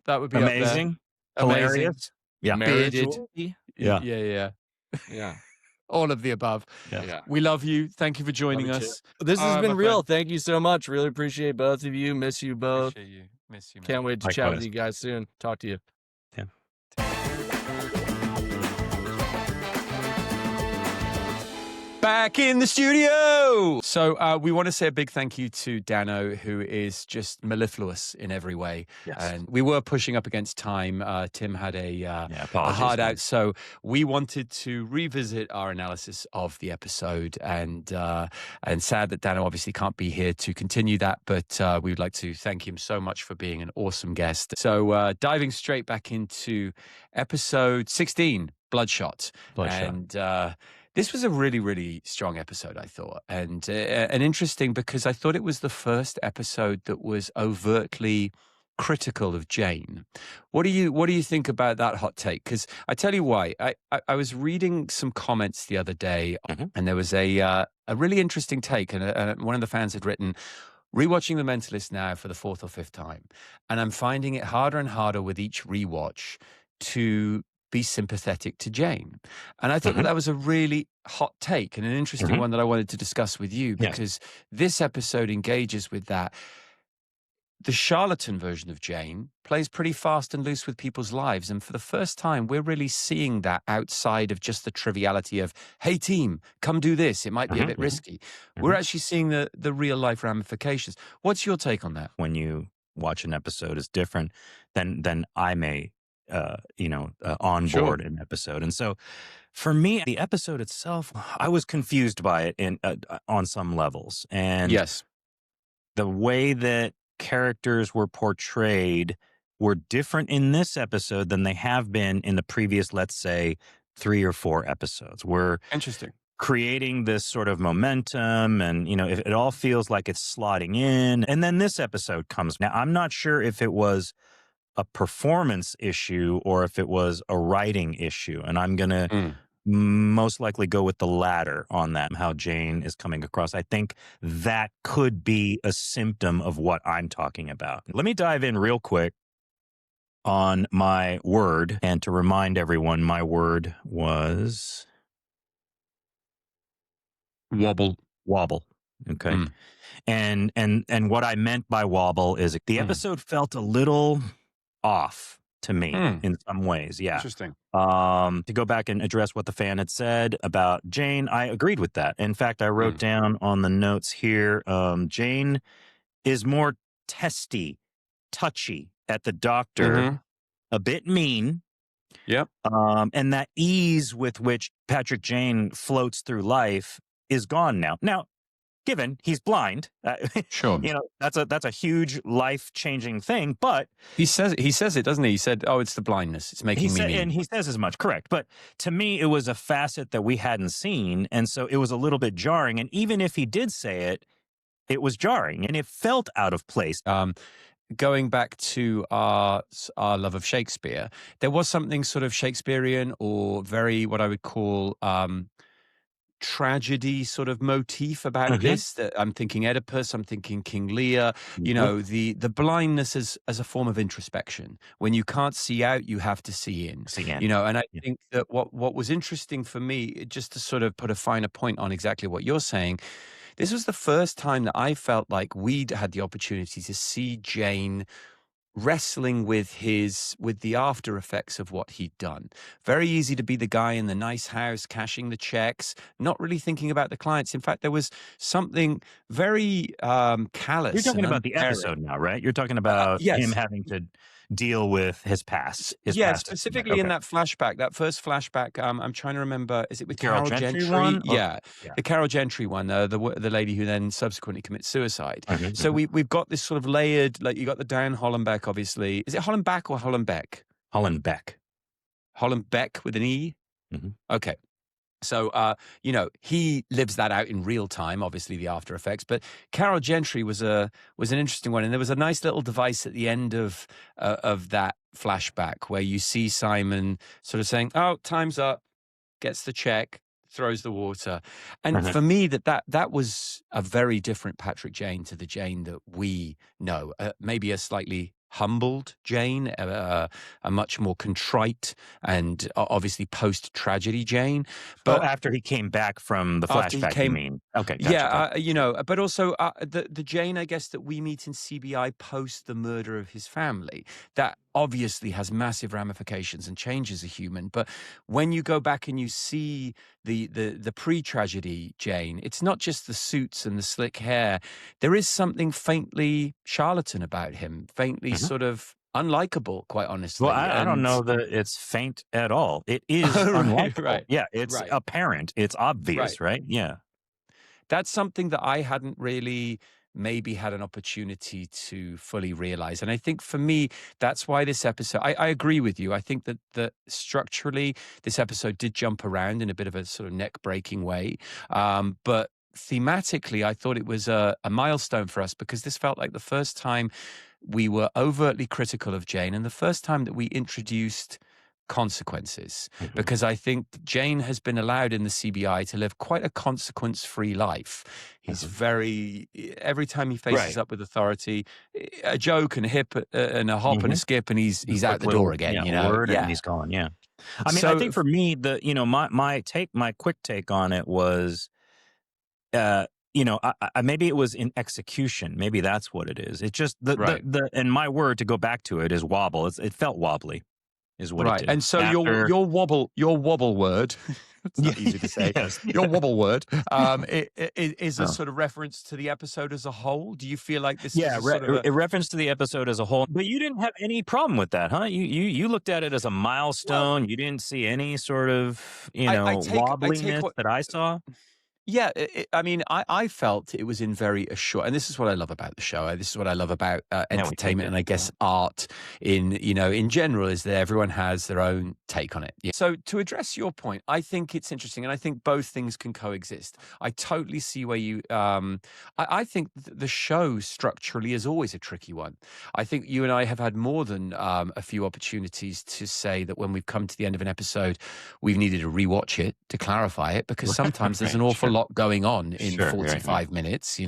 That would be amazing. Hilarious. Yeah. Bearded. Yeah. All of the above. Yeah. We love you. Thank you for joining us. This has been real. Thank you so much. Really appreciate both of you. Miss you both. Appreciate you. Miss you, man. Can't wait to chat with you guys soon. Talk to you. Tim. Back in the studio. So we want to say a big thank you to Dano, who is just mellifluous in every way. Yes. And we were pushing up against time. Tim had a hard out. So we wanted to revisit our analysis of the episode, and sad that Dano obviously can't be here to continue that, but we would like to thank him so much for being an awesome guest. So diving straight back into episode 16, Bloodshot. And this was a really, really strong episode, I thought, and interesting because I thought it was the first episode that was overtly critical of Jane. What do you think about that hot take? Because I tell you why. I was reading some comments the other day, and there was a really interesting take, and one of the fans had written, rewatching The Mentalist now for the fourth or fifth time, and I'm finding it harder and harder with each rewatch to be sympathetic to Jane. And I thought that was a really hot take and an interesting one that I wanted to discuss with you, because this episode engages with that. The charlatan version of Jane plays pretty fast and loose with people's lives. And for the first time, we're really seeing that outside of just the triviality of, hey, team, come do this. It might be a bit risky. We're actually seeing the real life ramifications. What's your take on that? When you watch an episode is different than I may onboard an episode. And so for me, the episode itself, I was confused by it on some levels. And the way that characters were portrayed were different in this episode than they have been in the previous, let's say, 3 or 4 episodes. We're creating this sort of momentum, and, you know, it all feels like it's slotting in. And then this episode comes. Now, I'm not sure if it was a performance issue or if it was a writing issue. And I'm going to most likely go with the latter on that, how Jane is coming across. I think that could be a symptom of what I'm talking about. Let me dive in real quick on my word. And to remind everyone, my word was wobble. Okay. And what I meant by wobble is the episode felt a little off to me in some ways. Yeah. Interesting. To go back and address what the fan had said about Jane, I agreed with that. In fact, I wrote down on the notes here, Jane is more testy touchy at the doctor, a bit mean. Yep. And that ease with which Patrick Jane floats through life is gone now. Now, given he's blind, sure, that's a huge life-changing thing. But he says it, doesn't he? He said, "Oh, it's the blindness. It's making me mean." And he says as much, correct? But to me, it was a facet that we hadn't seen, and so it was a little bit jarring. And even if he did say it, it was jarring, and it felt out of place. Going back to our love of Shakespeare, there was something sort of Shakespearean or very what I would call tragedy sort of motif about this. That I'm thinking Oedipus, I'm thinking King Lear, the blindness as a form of introspection. When you can't see out, you have to see in. And I think that what was interesting for me, just to sort of put a finer point on exactly what you're saying, this was the first time that I felt like we'd had the opportunity to see Jane wrestling with the after effects of what he'd done. Very easy to be the guy in the nice house cashing the checks, not really thinking about the clients. In fact, there was something very callous. You're talking about the episode now, right? You're talking about him having to deal with his past. Specifically in that flashback, that first flashback. I'm trying to remember. Is it with Carol Gentry one? Yeah, the Carol Gentry one. The lady who then subsequently commits suicide. So we've got this sort of layered. Like you got the Dan Hollenbeck, obviously. Is it Hollenbeck or Hollenbeck? Hollenbeck. Hollenbeck with an E. Okay. So, he lives that out in real time, obviously the after effects. But Carol Gentry was an interesting one, and there was a nice little device at the end of that flashback where you see Simon sort of saying, "Oh, time's up," gets the check, throws the water, and for me that was a very different Patrick Jane to the Jane that we know. Maybe a slightly humbled Jane, a much more contrite and obviously post-tragedy Jane. But after he came back from the flashback, you mean? Okay, gotcha. But also the Jane, I guess, that we meet in CBI post the murder of his family, that obviously has massive ramifications and changes a human. But when you go back and you see the pre-tragedy Jane, it's not just the suits and the slick hair. There is something faintly charlatan about him, faintly sort of unlikable, quite honestly. Well, I don't know that it's faint at all. It is unlikable. Right. Yeah, it's apparent. It's obvious, right? Yeah. That's something that I hadn't really maybe had an opportunity to fully realize. And I think for me, that's why this episode, I agree with you. I think that structurally, this episode did jump around in a bit of a sort of neck-breaking way. But thematically, I thought it was a milestone for us because this felt like the first time we were overtly critical of Jane and the first time that we introduced consequences, because I think Jane has been allowed in the CBI to live quite a consequence-free life. He's every time he faces up with authority, a joke and a hip and a hop and a skip, and he's out the door again. And he's gone. Yeah, I mean, I think for me, my quick take on it was, maybe it was in execution. Maybe that's what it is. It's just and my word to go back to it is wobble. It felt wobbly. Is what it did. And so your wobble word, it's not easy to say, your wobble word is a sort of reference to the episode as a whole. Do you feel like this is a reference to the episode as a whole? But you didn't have any problem with that, huh? You looked at it as a milestone. You didn't see any sort of, wobbliness that I saw? Yeah, I felt it was in very assured, and this is what I love about the show. This is what I love about entertainment, and I guess art in general, is that everyone has their own take on it. Yeah. So to address your point, I think it's interesting, and I think both things can coexist. I totally see where you. I think the show structurally is always a tricky one. I think you and I have had more than a few opportunities to say that when we've come to the end of an episode, we've needed to rewatch it to clarify it, because sometimes there's an awful lot going on in 45 minutes,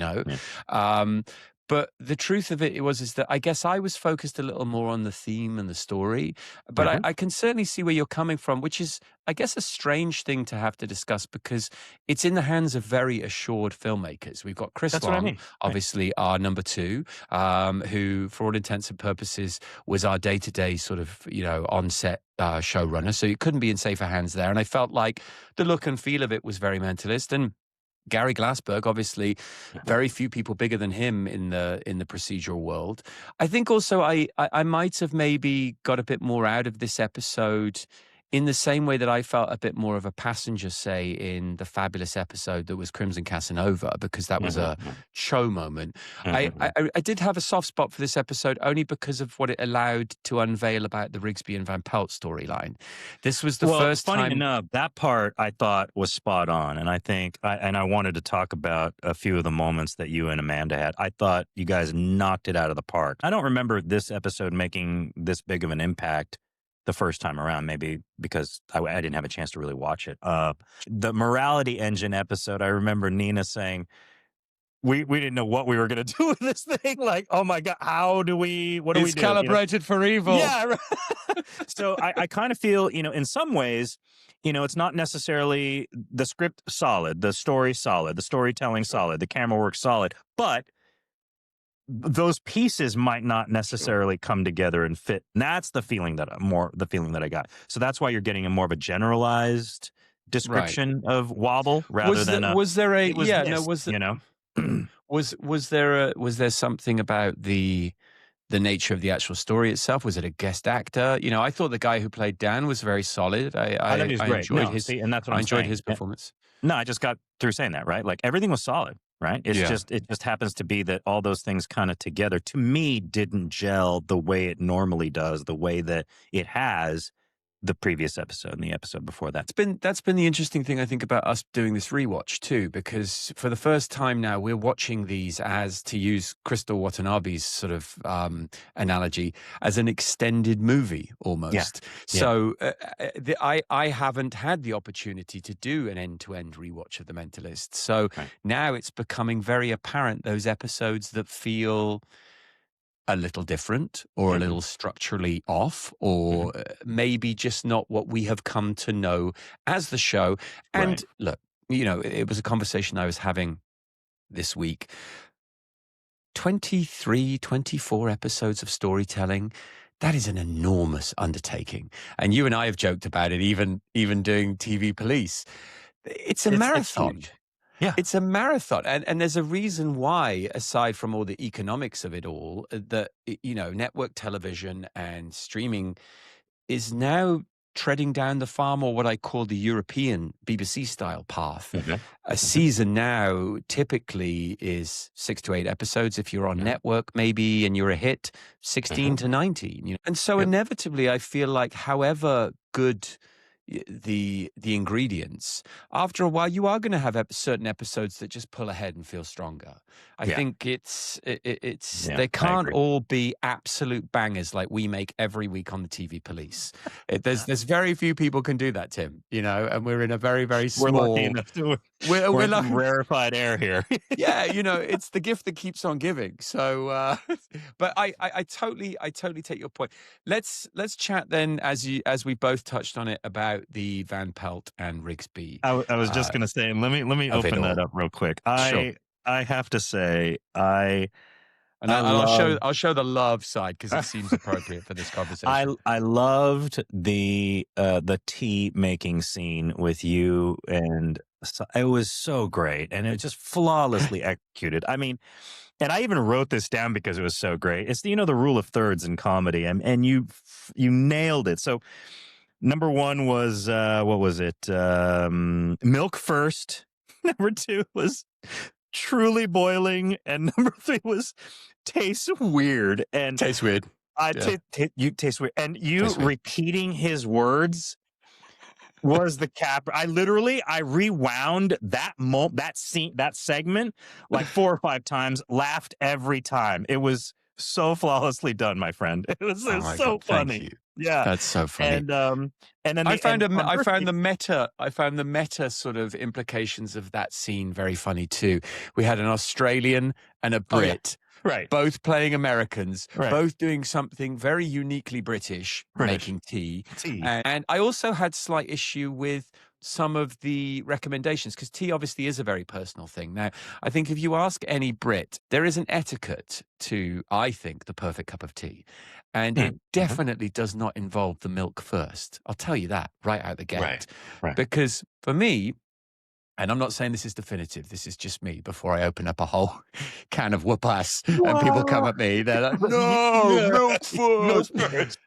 but the truth of it is that I guess I was focused a little more on the theme and the story, but I can certainly see where you're coming from, which is, I guess, a strange thing to have to discuss because it's in the hands of very assured filmmakers. We've got Chris Long, obviously our number two, who for all intents and purposes was our day-to-day sort of, on-set showrunner. So it couldn't be in safer hands there. And I felt like the look and feel of it was very Mentalist. And Gary Glassberg, obviously, very few people bigger than him in the procedural world. I think also I might have maybe got a bit more out of this episode in the same way that I felt a bit more of a passenger, say, in the fabulous episode that was Crimson Casanova, because that was a show moment. I did have a soft spot for this episode only because of what it allowed to unveil about the Rigsby and Van Pelt storyline. This was the first time. Funny enough, that part I thought was spot on. And I think, I wanted to talk about a few of the moments that you and Amanda had. I thought you guys knocked it out of the park. I don't remember this episode making this big of an impact the first time around, maybe because I didn't have a chance to really watch it. The morality engine episode, I remember Nina saying, we didn't know what we were going to do with this thing. Like, oh my God, what do we do? It's calibrated for evil. Yeah. Right. So I kind of feel, in some ways, it's not necessarily the script solid, the story solid, the storytelling solid, the camera work solid, but those pieces might not necessarily come together and fit. And that's the feeling that I got. So that's why you're getting a more of a generalized description of Wobble rather than was there something about the nature of the actual story itself? Was it a guest actor? I thought the guy who played Dan was very solid. I thought he was great. And that's what I enjoyed his performance. No, I just got through saying that, right? Like everything was solid. Right. It just happens to be that all those things kind of together, to me, didn't gel the way it normally does, the way that it has the previous episode and the episode before that. That's been the interesting thing, I think, about us doing this rewatch too, because for the first time now we're watching these as, to use Crystal Watanabe's sort of analogy, as an extended movie almost. Yeah. So I haven't had the opportunity to do an end-to-end rewatch of The Mentalist. So now it's becoming very apparent, those episodes that feel a little different or a little structurally off or maybe just not what we have come to know as the show. And look, it was a conversation I was having this week. 23, 24 episodes of storytelling, that is an enormous undertaking. And you and I have joked about it, even doing TV Police. It's a marathon. It's yeah. It's a marathon. And there's a reason why, aside from all the economics of it all, that, network television and streaming is now treading down the far more what I call the European BBC-style path. A season now typically is 6 to 8 episodes. If you're on network, maybe, and you're a hit, 16 to 19. And so inevitably, I feel like however good the ingredients, after a while you are going to have certain episodes that just pull ahead and feel stronger. I think it's they can't all be absolute bangers like we make every week on the TV Police. There's very few people can do that, Tim, and we're in a very, very small, we're lucky enough to we're like rarefied air here. It's the gift that keeps on giving. So but I totally take your point. Let's chat then, as we both touched on it, about the Van Pelt and Rigsby. I was just going to say, let me open that up real quick. I have to say, I'll show the love side because it seems appropriate for this conversation. I loved the tea making scene with you, and it was so great, and it was just flawlessly executed. I mean, and I even wrote this down because it was so great. It's the rule of thirds in comedy, and you nailed it. So number one was what was it? Milk first. Number two was truly boiling, and number three was tastes weird. And tastes weird. You taste weird, and you repeating his words was the cap. I rewound that scene, that segment, like 4 or 5 times. Laughed every time. It was so flawlessly done, my friend. It was so funny. Yeah, that's so funny. And then I found the meta sort of implications of that scene very funny too. We had an Australian and a Brit, both playing Americans, both doing something very uniquely British. Making tea. And I also had slight issue with some of the recommendations, because tea obviously is a very personal thing. Now, I think if you ask any Brit, there is an etiquette to, I think, the perfect cup of tea. And it definitely does not involve the milk first. I'll tell you that right out the gate. Because for me, and I'm not saying this is definitive, this is just me before I open up a whole can of whoop-ass and people come at me, they're like, no, milk first.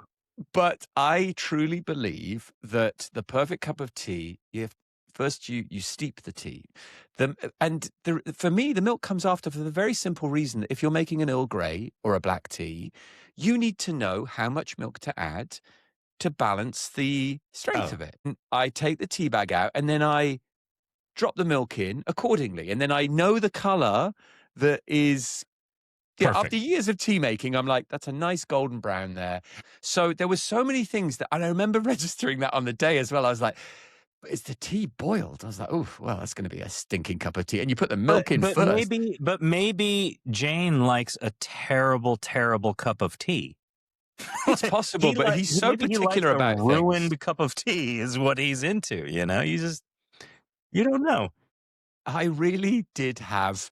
But I truly believe that the perfect cup of tea, first you steep the tea. For me, the milk comes after for the very simple reason that if you're making an Earl Grey or a black tea, you need to know how much milk to add to balance the strength of it. I take the tea bag out and then I drop the milk in accordingly. And then I know the color that is... Yeah, after years of tea making, I'm like, that's a nice golden brown there. So there were so many things that, and I remember registering that on the day as well. I was like, is the tea boiled? I was like, oh, well, that's going to be a stinking cup of tea. And you put the milk in first. Maybe Jane likes a terrible, terrible cup of tea. It's possible, but he's so particular about things. Ruined cup of tea is what he's into, you know? You don't know. I really did have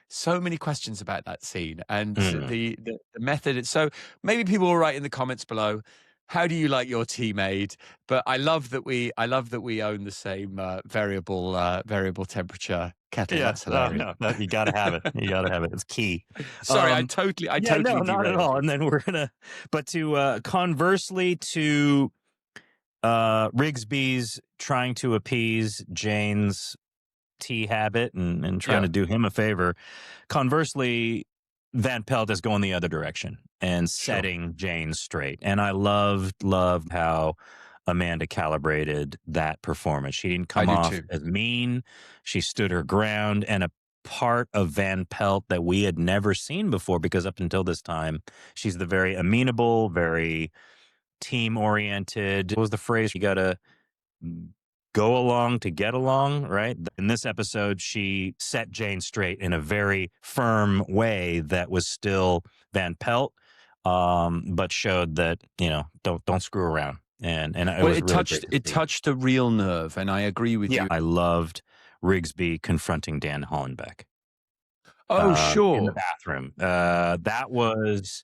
so many questions about that scene and the method. So maybe people will write in the comments below, how do you like your tea made? But I love that we own the same variable temperature kettle. Yeah, that's hilarious. No, you gotta have it. You gotta have it. It's key. Sorry, I totally no, not at all. And then we're gonna, but to conversely to Rigsby's trying to appease Jane's tea habit and trying to do him a favor. Conversely, Van Pelt is going the other direction and setting Jane straight. And I loved how Amanda calibrated that performance. She didn't come off as mean. She stood her ground, and a part of Van Pelt that we had never seen before, because up until this time, she's the very amenable, very team-oriented. What was the phrase? You gotta go along to get along, right? In this episode, she set Jane straight in a very firm way that was still Van Pelt, but showed that, you know, don't screw around. And it touched a real nerve, and I agree with you. I loved Rigsby confronting Dan Hollenbeck. Oh, sure. In the bathroom. That was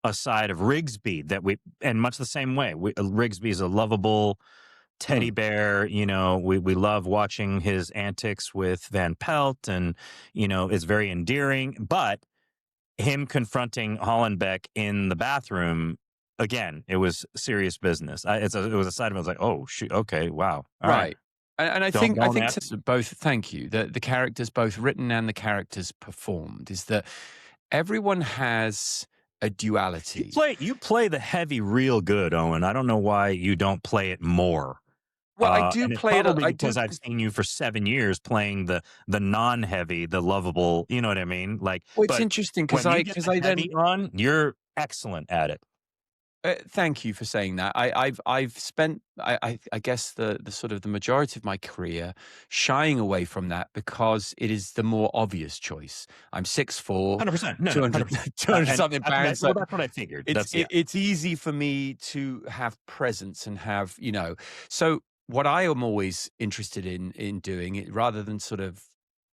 a side of Rigsby and much the same way. Rigsby is a lovable teddy bear, you know, we love watching his antics with Van Pelt, and, you know, it's very endearing. But him confronting Hollenbeck in the bathroom, again, it was serious business. It was a side of it. I was like, oh, shoot, okay, wow. All right. And I think both, thank you, the characters both written and the characters performed, is that everyone has a duality. You play the heavy real good, Owen. I don't know why you don't play it more. Well, I do play it because I've seen you for 7 years playing the non-heavy, the lovable. You know what I mean? Like, well, it's interesting because you're excellent at it. Thank you for saying that. I've spent I guess the sort of the majority of my career shying away from that because it is the more obvious choice. I'm 6'4", 200 something pounds. Well, that's what I figured. It's easy for me to have presence and have, you know. So what I am always interested in doing it, rather than sort of,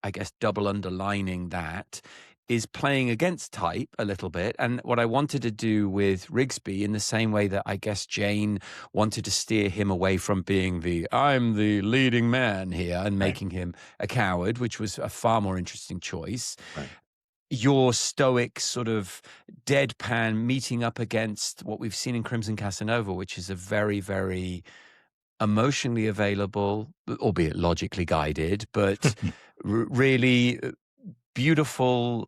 I guess, double underlining that, is playing against type a little bit. And what I wanted to do with Rigsby, in the same way that I guess Jane wanted to steer him away from being I'm the leading man here and making him a coward, which was a far more interesting choice. Right. Your stoic sort of deadpan meeting up against what we've seen in Crimson Casanova, which is a very, very emotionally available, albeit logically guided, but really beautiful,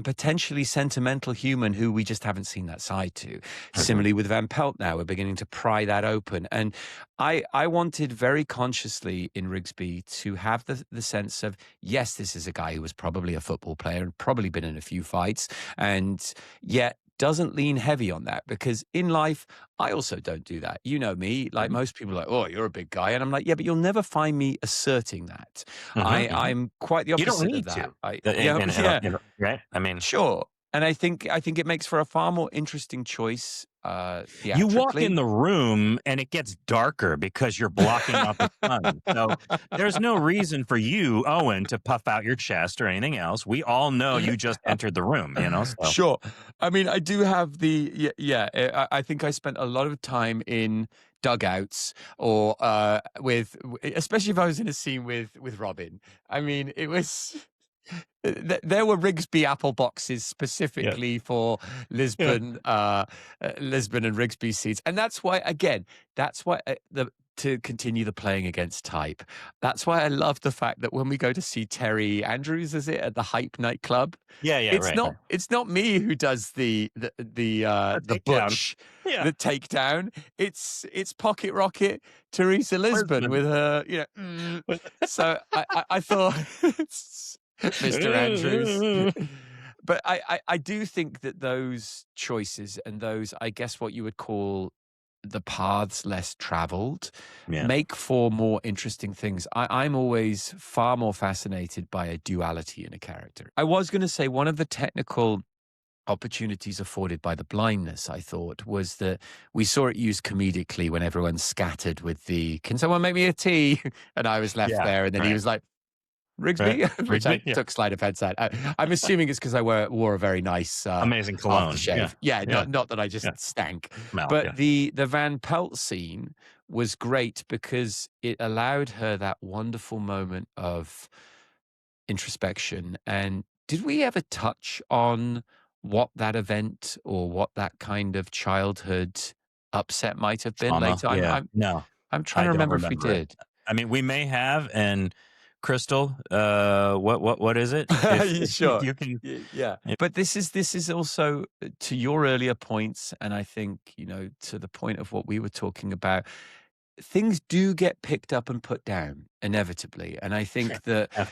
potentially sentimental human who we just haven't seen that side to. Similarly with Van Pelt now, we're beginning to pry that open. And I wanted very consciously in Rigsby to have the sense of, yes, this is a guy who was probably a football player and probably been in a few fights, and yet doesn't lean heavy on that, because in life, I also don't do that. You know me, like most people are like, oh, you're a big guy. And I'm like, yeah, but you'll never find me asserting that. I'm quite the opposite of that. You don't need to. Right? I mean, sure. And I think it makes for a far more interesting choice. You walk in the room and it gets darker because you're blocking out the sun. So there's no reason for you, Owen, to puff out your chest or anything else. We all know you just entered the room, you know? So. Sure. I mean, I do have I think I spent a lot of time in dugouts or especially if I was in a scene with Robin. I mean, it was. There were Rigsby apple boxes specifically for Lisbon, Lisbon and Rigsby seats, and that's why to continue the playing against type. That's why I love the fact that when we go to see Terry Andrews, is it at the Hype nightclub? It's not me who does the butch, the takedown. It's Pocket Rocket Teresa Lisbon with her, So I thought. Mr. Andrews. But I do think that those choices and those, I guess what you would call the paths less traveled, make for more interesting things. I'm always far more fascinated by a duality in a character. I was going to say one of the technical opportunities afforded by the blindness, I thought, was that we saw it used comedically when everyone's scattered with the, can someone make me a tea? And I was left there. And then he was like, Rigsby, which I took sleight of hand side. I'm assuming it's because I wore a very nice amazing cologne. Aftershave. Not that I just stank. But the Van Pelt scene was great because it allowed her that wonderful moment of introspection. And did we ever touch on what that event or what that kind of childhood upset might have been later? I'm trying to remember if we did. I mean, we may have, and Crystal, what is it? Sure. You can, But this is also to your earlier points, and I think, to the point of what we were talking about, things do get picked up and put down inevitably. And I think that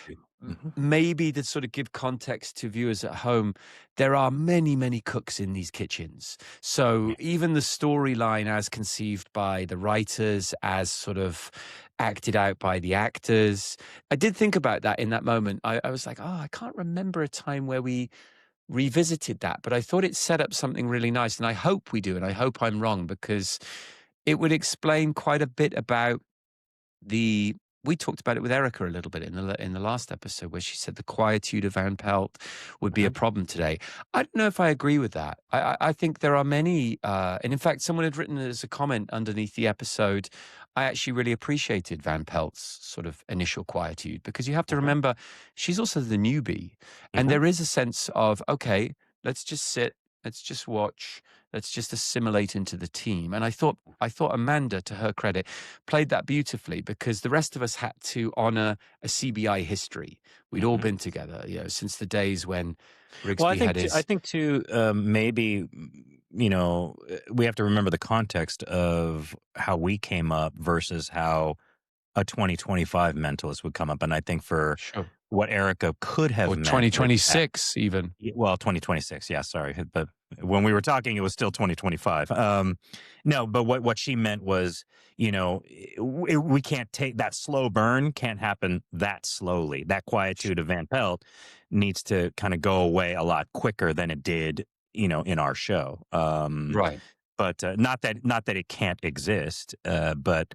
maybe to sort of give context to viewers at home, there are many, many cooks in these kitchens. So even the storyline as conceived by the writers, as sort of acted out by the actors, I did think about that in that moment. I was like, I can't remember a time where we revisited that, but I thought it set up something really nice. And I hope we do. And I hope I'm wrong, because it would explain quite a bit about we talked about it with Erica a little bit in the last episode, where she said the quietude of Van Pelt would be a problem today. I don't know if I agree with that. I think there are many, and in fact, someone had written as a comment underneath the episode, I actually really appreciated Van Pelt's sort of initial quietude, because you have to remember, she's also the newbie. And there is a sense of, okay, let's just sit, let's just watch, let's just assimilate into the team. And I thought Amanda, to her credit, played that beautifully, because the rest of us had to honor a CBI history. We'd all been together, since the days when Rigsby had his... I think too, maybe, we have to remember the context of how we came up versus how a 2025 mentalist would come up. And I think for what Erica could have meant... 2026 even. Well, 2026, yeah, sorry. But when we were talking, it was still 2025. No, but what she meant was, we can't take that slow burn, can't happen that slowly. That quietude of Van Pelt needs to kind of go away a lot quicker than it did, in our show. Right. But not that it can't exist, but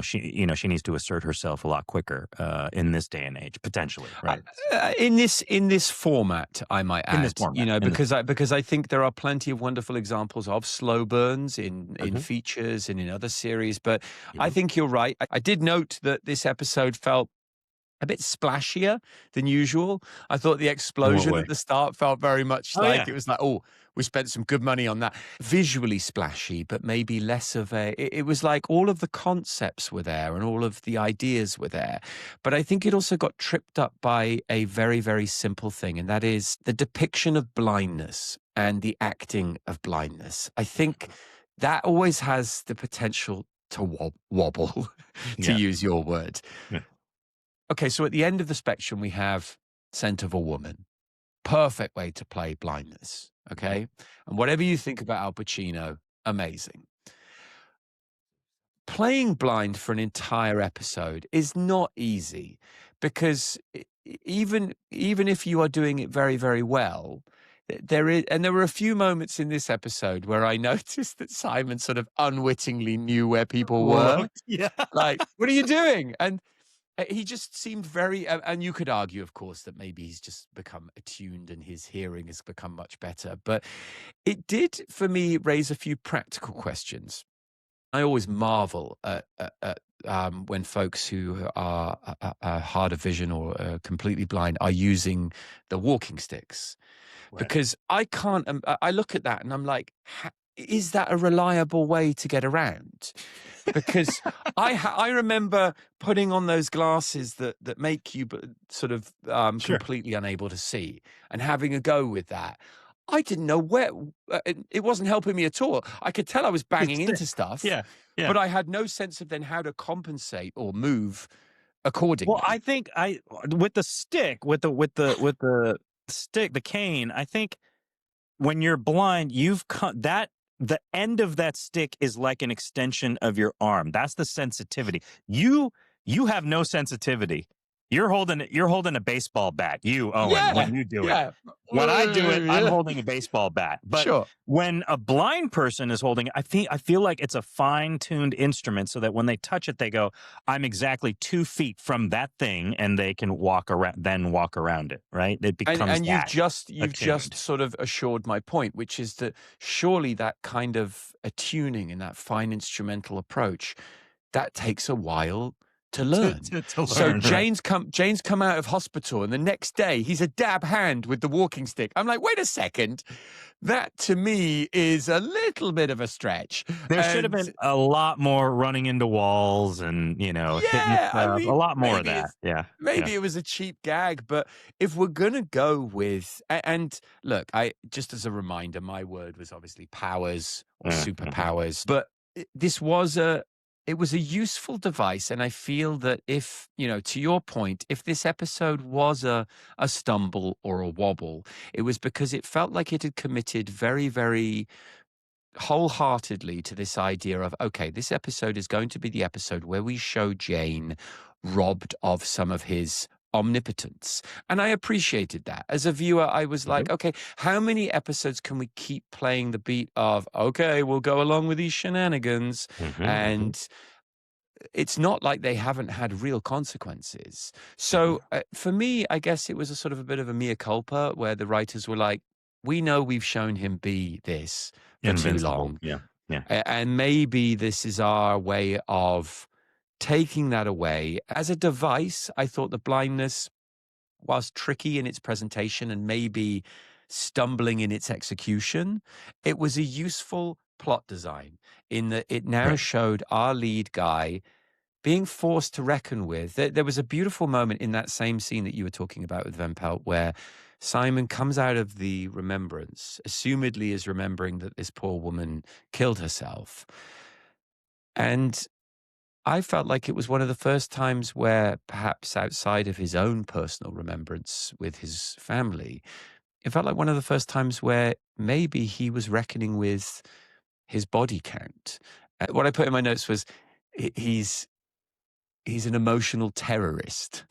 she needs to assert herself a lot quicker in this day and age, potentially. Right. In this format, I might add, because I think there are plenty of wonderful examples of slow burns in features and in other series. But I think you're right. I did note that this episode felt a bit splashier than usual. I thought the explosion at the start felt very much it was like, we spent some good money on that. Visually splashy, but maybe less of it was like all of the concepts were there and all of the ideas were there. But I think it also got tripped up by a very, very simple thing, and that is the depiction of blindness and the acting of blindness. I think that always has the potential to wobble, to use your word. Yeah. Okay, so at the end of the spectrum, we have Scent of a Woman. Perfect way to play blindness, okay? And whatever you think about Al Pacino, amazing. Playing blind for an entire episode is not easy, because even if you are doing it very, very well, there were a few moments in this episode where I noticed that Simon sort of unwittingly knew where people were. Yeah. Like, what are you doing? And he just seemed very, and you could argue, of course, that maybe he's just become attuned and his hearing has become much better. But it did, for me, raise a few practical questions. I always marvel at when folks who are hard of vision or completely blind are using the walking sticks, because I can't. I look at that and I'm like, is that a reliable way to get around? Because I remember putting on those glasses that make you sort of completely unable to see, and having a go with that. I didn't know where it wasn't helping me at all. I could tell I was banging into stuff, but I had no sense of then how to compensate or move accordingly. Well, I think with the stick, with the stick, the cane, I think when you're blind, the end of that stick is like an extension of your arm. That's the sensitivity. You have no sensitivity. You're holding a baseball bat. Owen, when you do it. When I do it, I'm holding a baseball bat. But when a blind person is holding it, I feel like it's a fine-tuned instrument so that when they touch it, they go, I'm exactly 2 feet from that thing, and they can walk around it, right? It becomes and you've just sort of assured my point, which is that surely that kind of attuning and that fine instrumental approach, that takes a while to learn. To learn, so right? Jane's come out of hospital, and the next day he's a dab hand with the walking stick. I'm like, wait a second, that to me is a little bit of a stretch. There should have been a lot more running into walls and hitting stuff. I mean, a lot more of that. Maybe it was a cheap gag, but if we're gonna go with and look, just as a reminder, my word was obviously powers or superpowers, but this was it was a useful device, and I feel that if, to your point, if this episode was a stumble or a wobble, it was because it felt like it had committed very, very wholeheartedly to this idea of, okay, this episode is going to be the episode where we show Jane robbed of some of his omnipotence. And I appreciated that. As a viewer, I was like, okay, how many episodes can we keep playing the beat of, okay, we'll go along with these shenanigans, and it's not like they haven't had real consequences. So for me, I guess it was a sort of a bit of a mea culpa, where the writers were like, we know we've shown him be this for too long. And maybe this is our way of taking that away. As a device, I thought the blindness was tricky in its presentation and maybe stumbling in its execution. It was a useful plot design in that it now showed our lead guy being forced to reckon with. There was a beautiful moment in that same scene that you were talking about with Van Pelt, where Simon comes out of the remembrance, assumedly is remembering that this poor woman killed herself. And I felt like it was one of the first times where, perhaps outside of his own personal remembrance with his family, it felt like one of the first times where maybe he was reckoning with his body count. What I put in my notes was he's an emotional terrorist.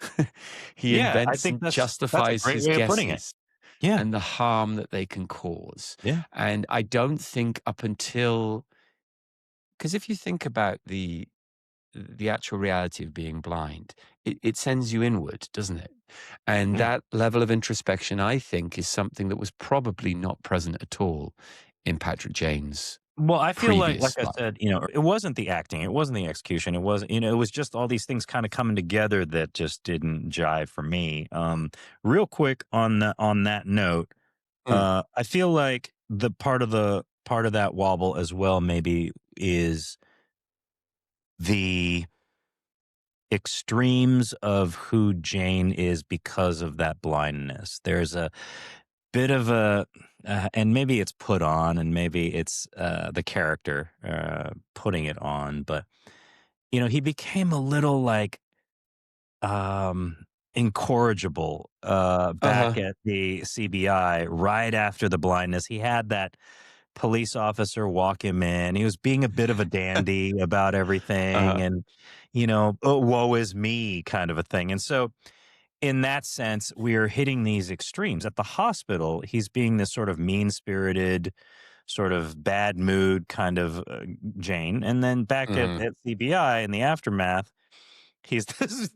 He invents and justifies his guesses and the harm that they can cause. And I don't think up until, because if you think about the actual reality of being blind, it sends you inward, doesn't it? And that level of introspection, I think, is something that was probably not present at all in Patrick Jane's. Well, I feel like I said, it wasn't the acting, it wasn't the execution, it wasn't, it was just all these things kind of coming together that just didn't jive for me. Real quick on that note, I feel like the part of that wobble as well maybe is the extremes of who Jane is because of that blindness. There's a bit of a and maybe it's put on and maybe it's the character putting it on, but he became a little like incorrigible back at the CBI right after the blindness. He had that police officer walk him in. He was being a bit of a dandy about everything and oh, woe is me kind of a thing. And so in that sense, we're hitting these extremes. At the hospital, he's being this sort of mean-spirited, sort of bad mood kind of Jane. And then back at CBI in the aftermath, He's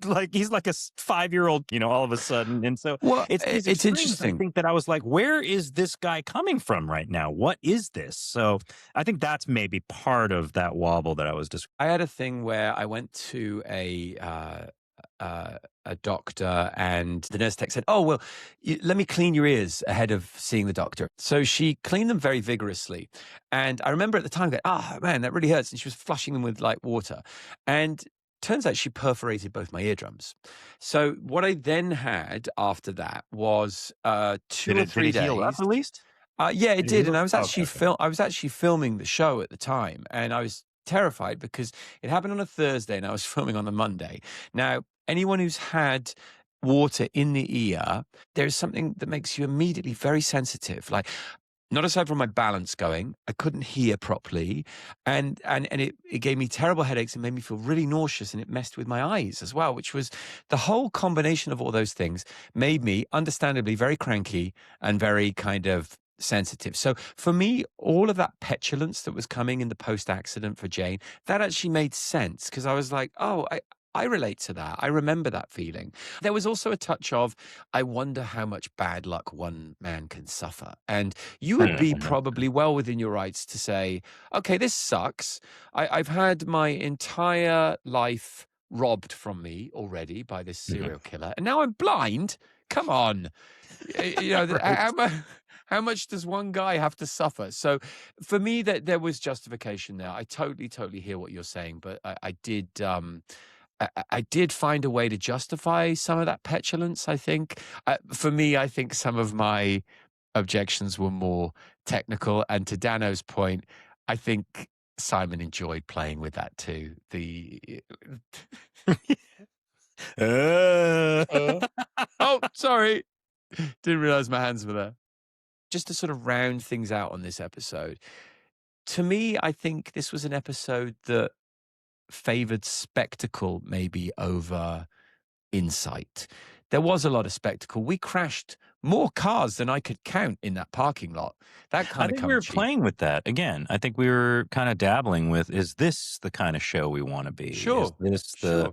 like a 5-year-old, all of a sudden. And so it's interesting. I think that I was like, where is this guy coming from right now? What is this? So I think that's maybe part of that wobble that I was describing. I had a thing where I went to a doctor, and the nurse tech said, "Oh, well, let me clean your ears ahead of seeing the doctor." So she cleaned them very vigorously. And I remember at the time going, "Oh, man, that really hurts." And she was flushing them with like water. And turns out she perforated both my eardrums. So what I then had after that was 2 or 3 Did it heal up days. at least? Yeah, it did. And I was actually okay. I was actually filming the show at the time, and I was terrified because it happened on a Thursday and I was filming on a Monday. Now, anyone who's had water in the ear, there's something that makes you immediately very sensitive. Like, not aside from my balance going, I couldn't hear properly, and it gave me terrible headaches and made me feel really nauseous, and it messed with my eyes as well, which was the whole combination of all those things made me understandably very cranky and very kind of sensitive. So for me, all of that petulance that was coming in the post-accident for Jane, that actually made sense, because I was like, oh, I relate to that. I remember that feeling. There was also a touch of, I wonder how much bad luck one man can suffer. And you would be probably well within your rights to say, okay, this sucks. I've had my entire life robbed from me already by this serial killer, and now I'm blind. Come on. How much does one guy have to suffer? So for me, that there was justification there. I totally hear what you're saying, but I did find a way to justify some of that petulance, I think. For me, I think some of my objections were more technical. And to Dano's point, I think Simon enjoyed playing with that too. Oh, sorry. Didn't realize my hands were there. Just to sort of round things out on this episode, to me, I think this was an episode that favored spectacle maybe over insight. There was a lot of spectacle. We crashed more cars than I could count in that parking lot. That kind I of think we were playing with that again. I think we were kind of dabbling with, is this the kind of show we want to be? Sure. Is this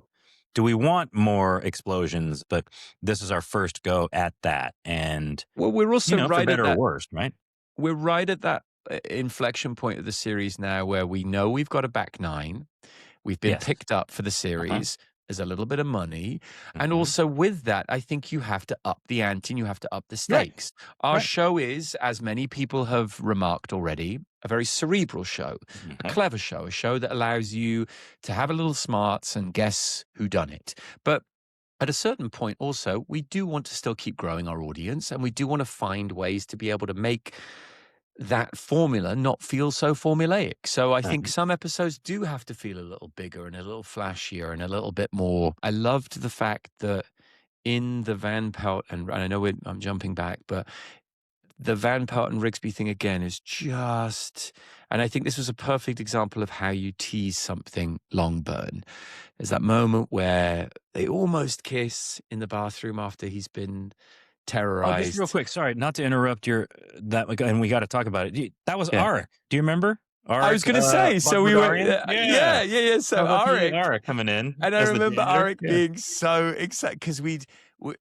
do we want more explosions? But this is our first go at that. And well, we're also right for better at that, or worse, right? We're right at that inflection point of the series now where we know we've got a back nine. We've been picked up for the series. There's a little bit of money. And also with that, I think you have to up the ante and you have to up the stakes. Our show is, as many people have remarked already, a very cerebral show, a clever show, a show that allows you to have a little smarts and guess who done it. But at a certain point also, we do want to still keep growing our audience, and we do want to find ways to be able to make that formula not feel so formulaic. So I think some episodes do have to feel a little bigger and a little flashier and a little bit more. I loved the fact that in the Van Pelt, and I know I'm jumping back, but the Van Pelt and Rigsby thing again is just, and I think this was a perfect example of how you tease something long burn. There's that moment where they almost kiss in the bathroom after he's been terrorized. Oh, just real quick, sorry, not to interrupt and we got to talk about it. That was Arik. Do you remember? Arik, I was going to say, so we were, yeah. So Arik coming in, and I remember Arik being so excited because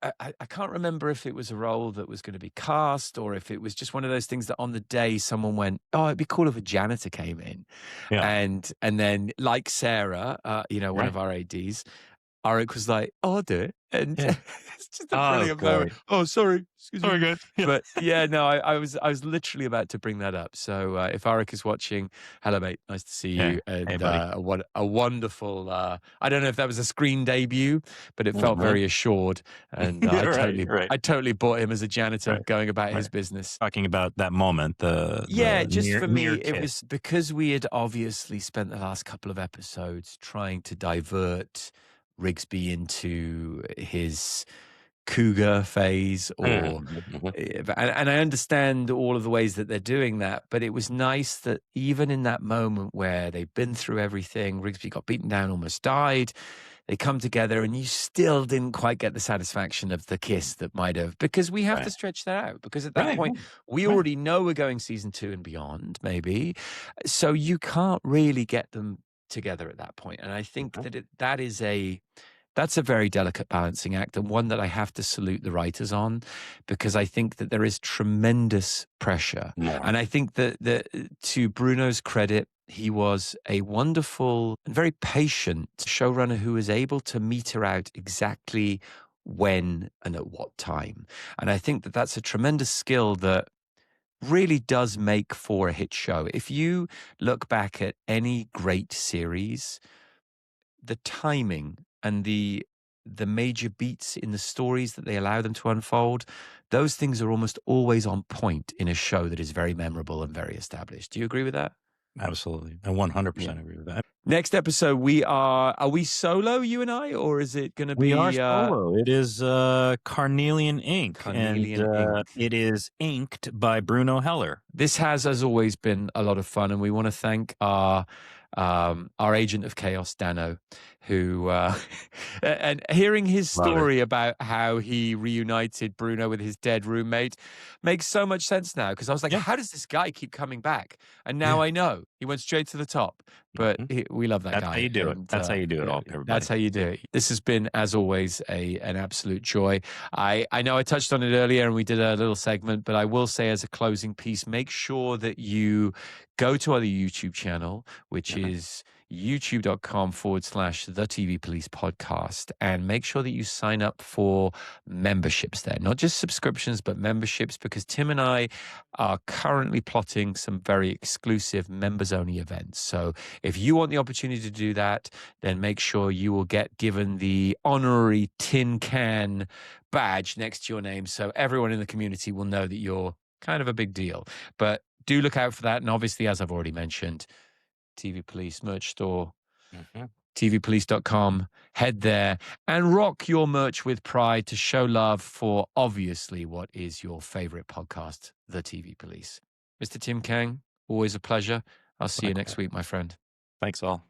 I can't remember if it was a role that was going to be cast or if it was just one of those things that on the day someone went, oh, it'd be cool if a janitor came in, and then like Sarah, one of our ADs, Arik was like, oh, I'll do it. And it's just a brilliant moment. Oh, sorry. Excuse me. Good. Yeah. But yeah, no, I was literally about to bring that up. So if Arik is watching, hello, mate. Nice to see you. And a wonderful, I don't know if that was a screen debut, but it felt very assured. And I totally bought him as a janitor going about his business. Talking about that moment. For me, it was because we had obviously spent the last couple of episodes trying to divert Rigsby into his cougar phase, and I understand all of the ways that they're doing that, but it was nice that even in that moment where they've been through everything, Rigsby got beaten down, almost died, they come together and you still didn't quite get the satisfaction of the kiss that might have, because we have to stretch that out, because at that point we already know we're going season 2 and beyond, maybe, so you can't really get them together at that point. And I think that is a That's a very delicate balancing act, and one that I have to salute the writers on, because I think that there is tremendous pressure. Yeah. And I think that to Bruno's credit, he was a wonderful and very patient showrunner who was able to meter out exactly when and at what time. And I think that that's a tremendous skill that really does make for a hit show. If you look back at any great series, the timing and the major beats in the stories that they allow them to unfold, those things are almost always on point in a show that is very memorable and very established. Do you agree with that? Absolutely. I 100% agree with that. Next episode, are we solo, you and I, or is it going to be? We are solo. It is Carnelian Ink. Carnelian and Ink. It is inked by Bruno Heller. This has, as always, been a lot of fun, and we want to thank our agent of chaos, Dano, who and hearing his story about how he reunited Bruno with his dead roommate makes so much sense now, because I was like, how does this guy keep coming back? And now I know he went straight to the top. But we love that guy. That's how you do it. That's how you do it, everybody. That's how you do it. This has been, as always, an absolute joy. I know I touched on it earlier and we did a little segment, but I will say as a closing piece, make sure that you go to our YouTube channel, which is youtube.com/The TV Police Podcast, and make sure that you sign up for memberships there, not just subscriptions, but memberships, because Tim and I are currently plotting some very exclusive members only events. So if you want the opportunity to do that, then make sure you will get given the honorary tin can badge next to your name, so everyone in the community will know that you're kind of a big deal. But do look out for that. And obviously, as I've already mentioned, TV Police merch store, tvpolice.com. Head there and rock your merch with pride to show love for, obviously, what is your favorite podcast, The TV Police. Mr. Tim Kang, always a pleasure. I'll see you next week, my friend. Thanks all.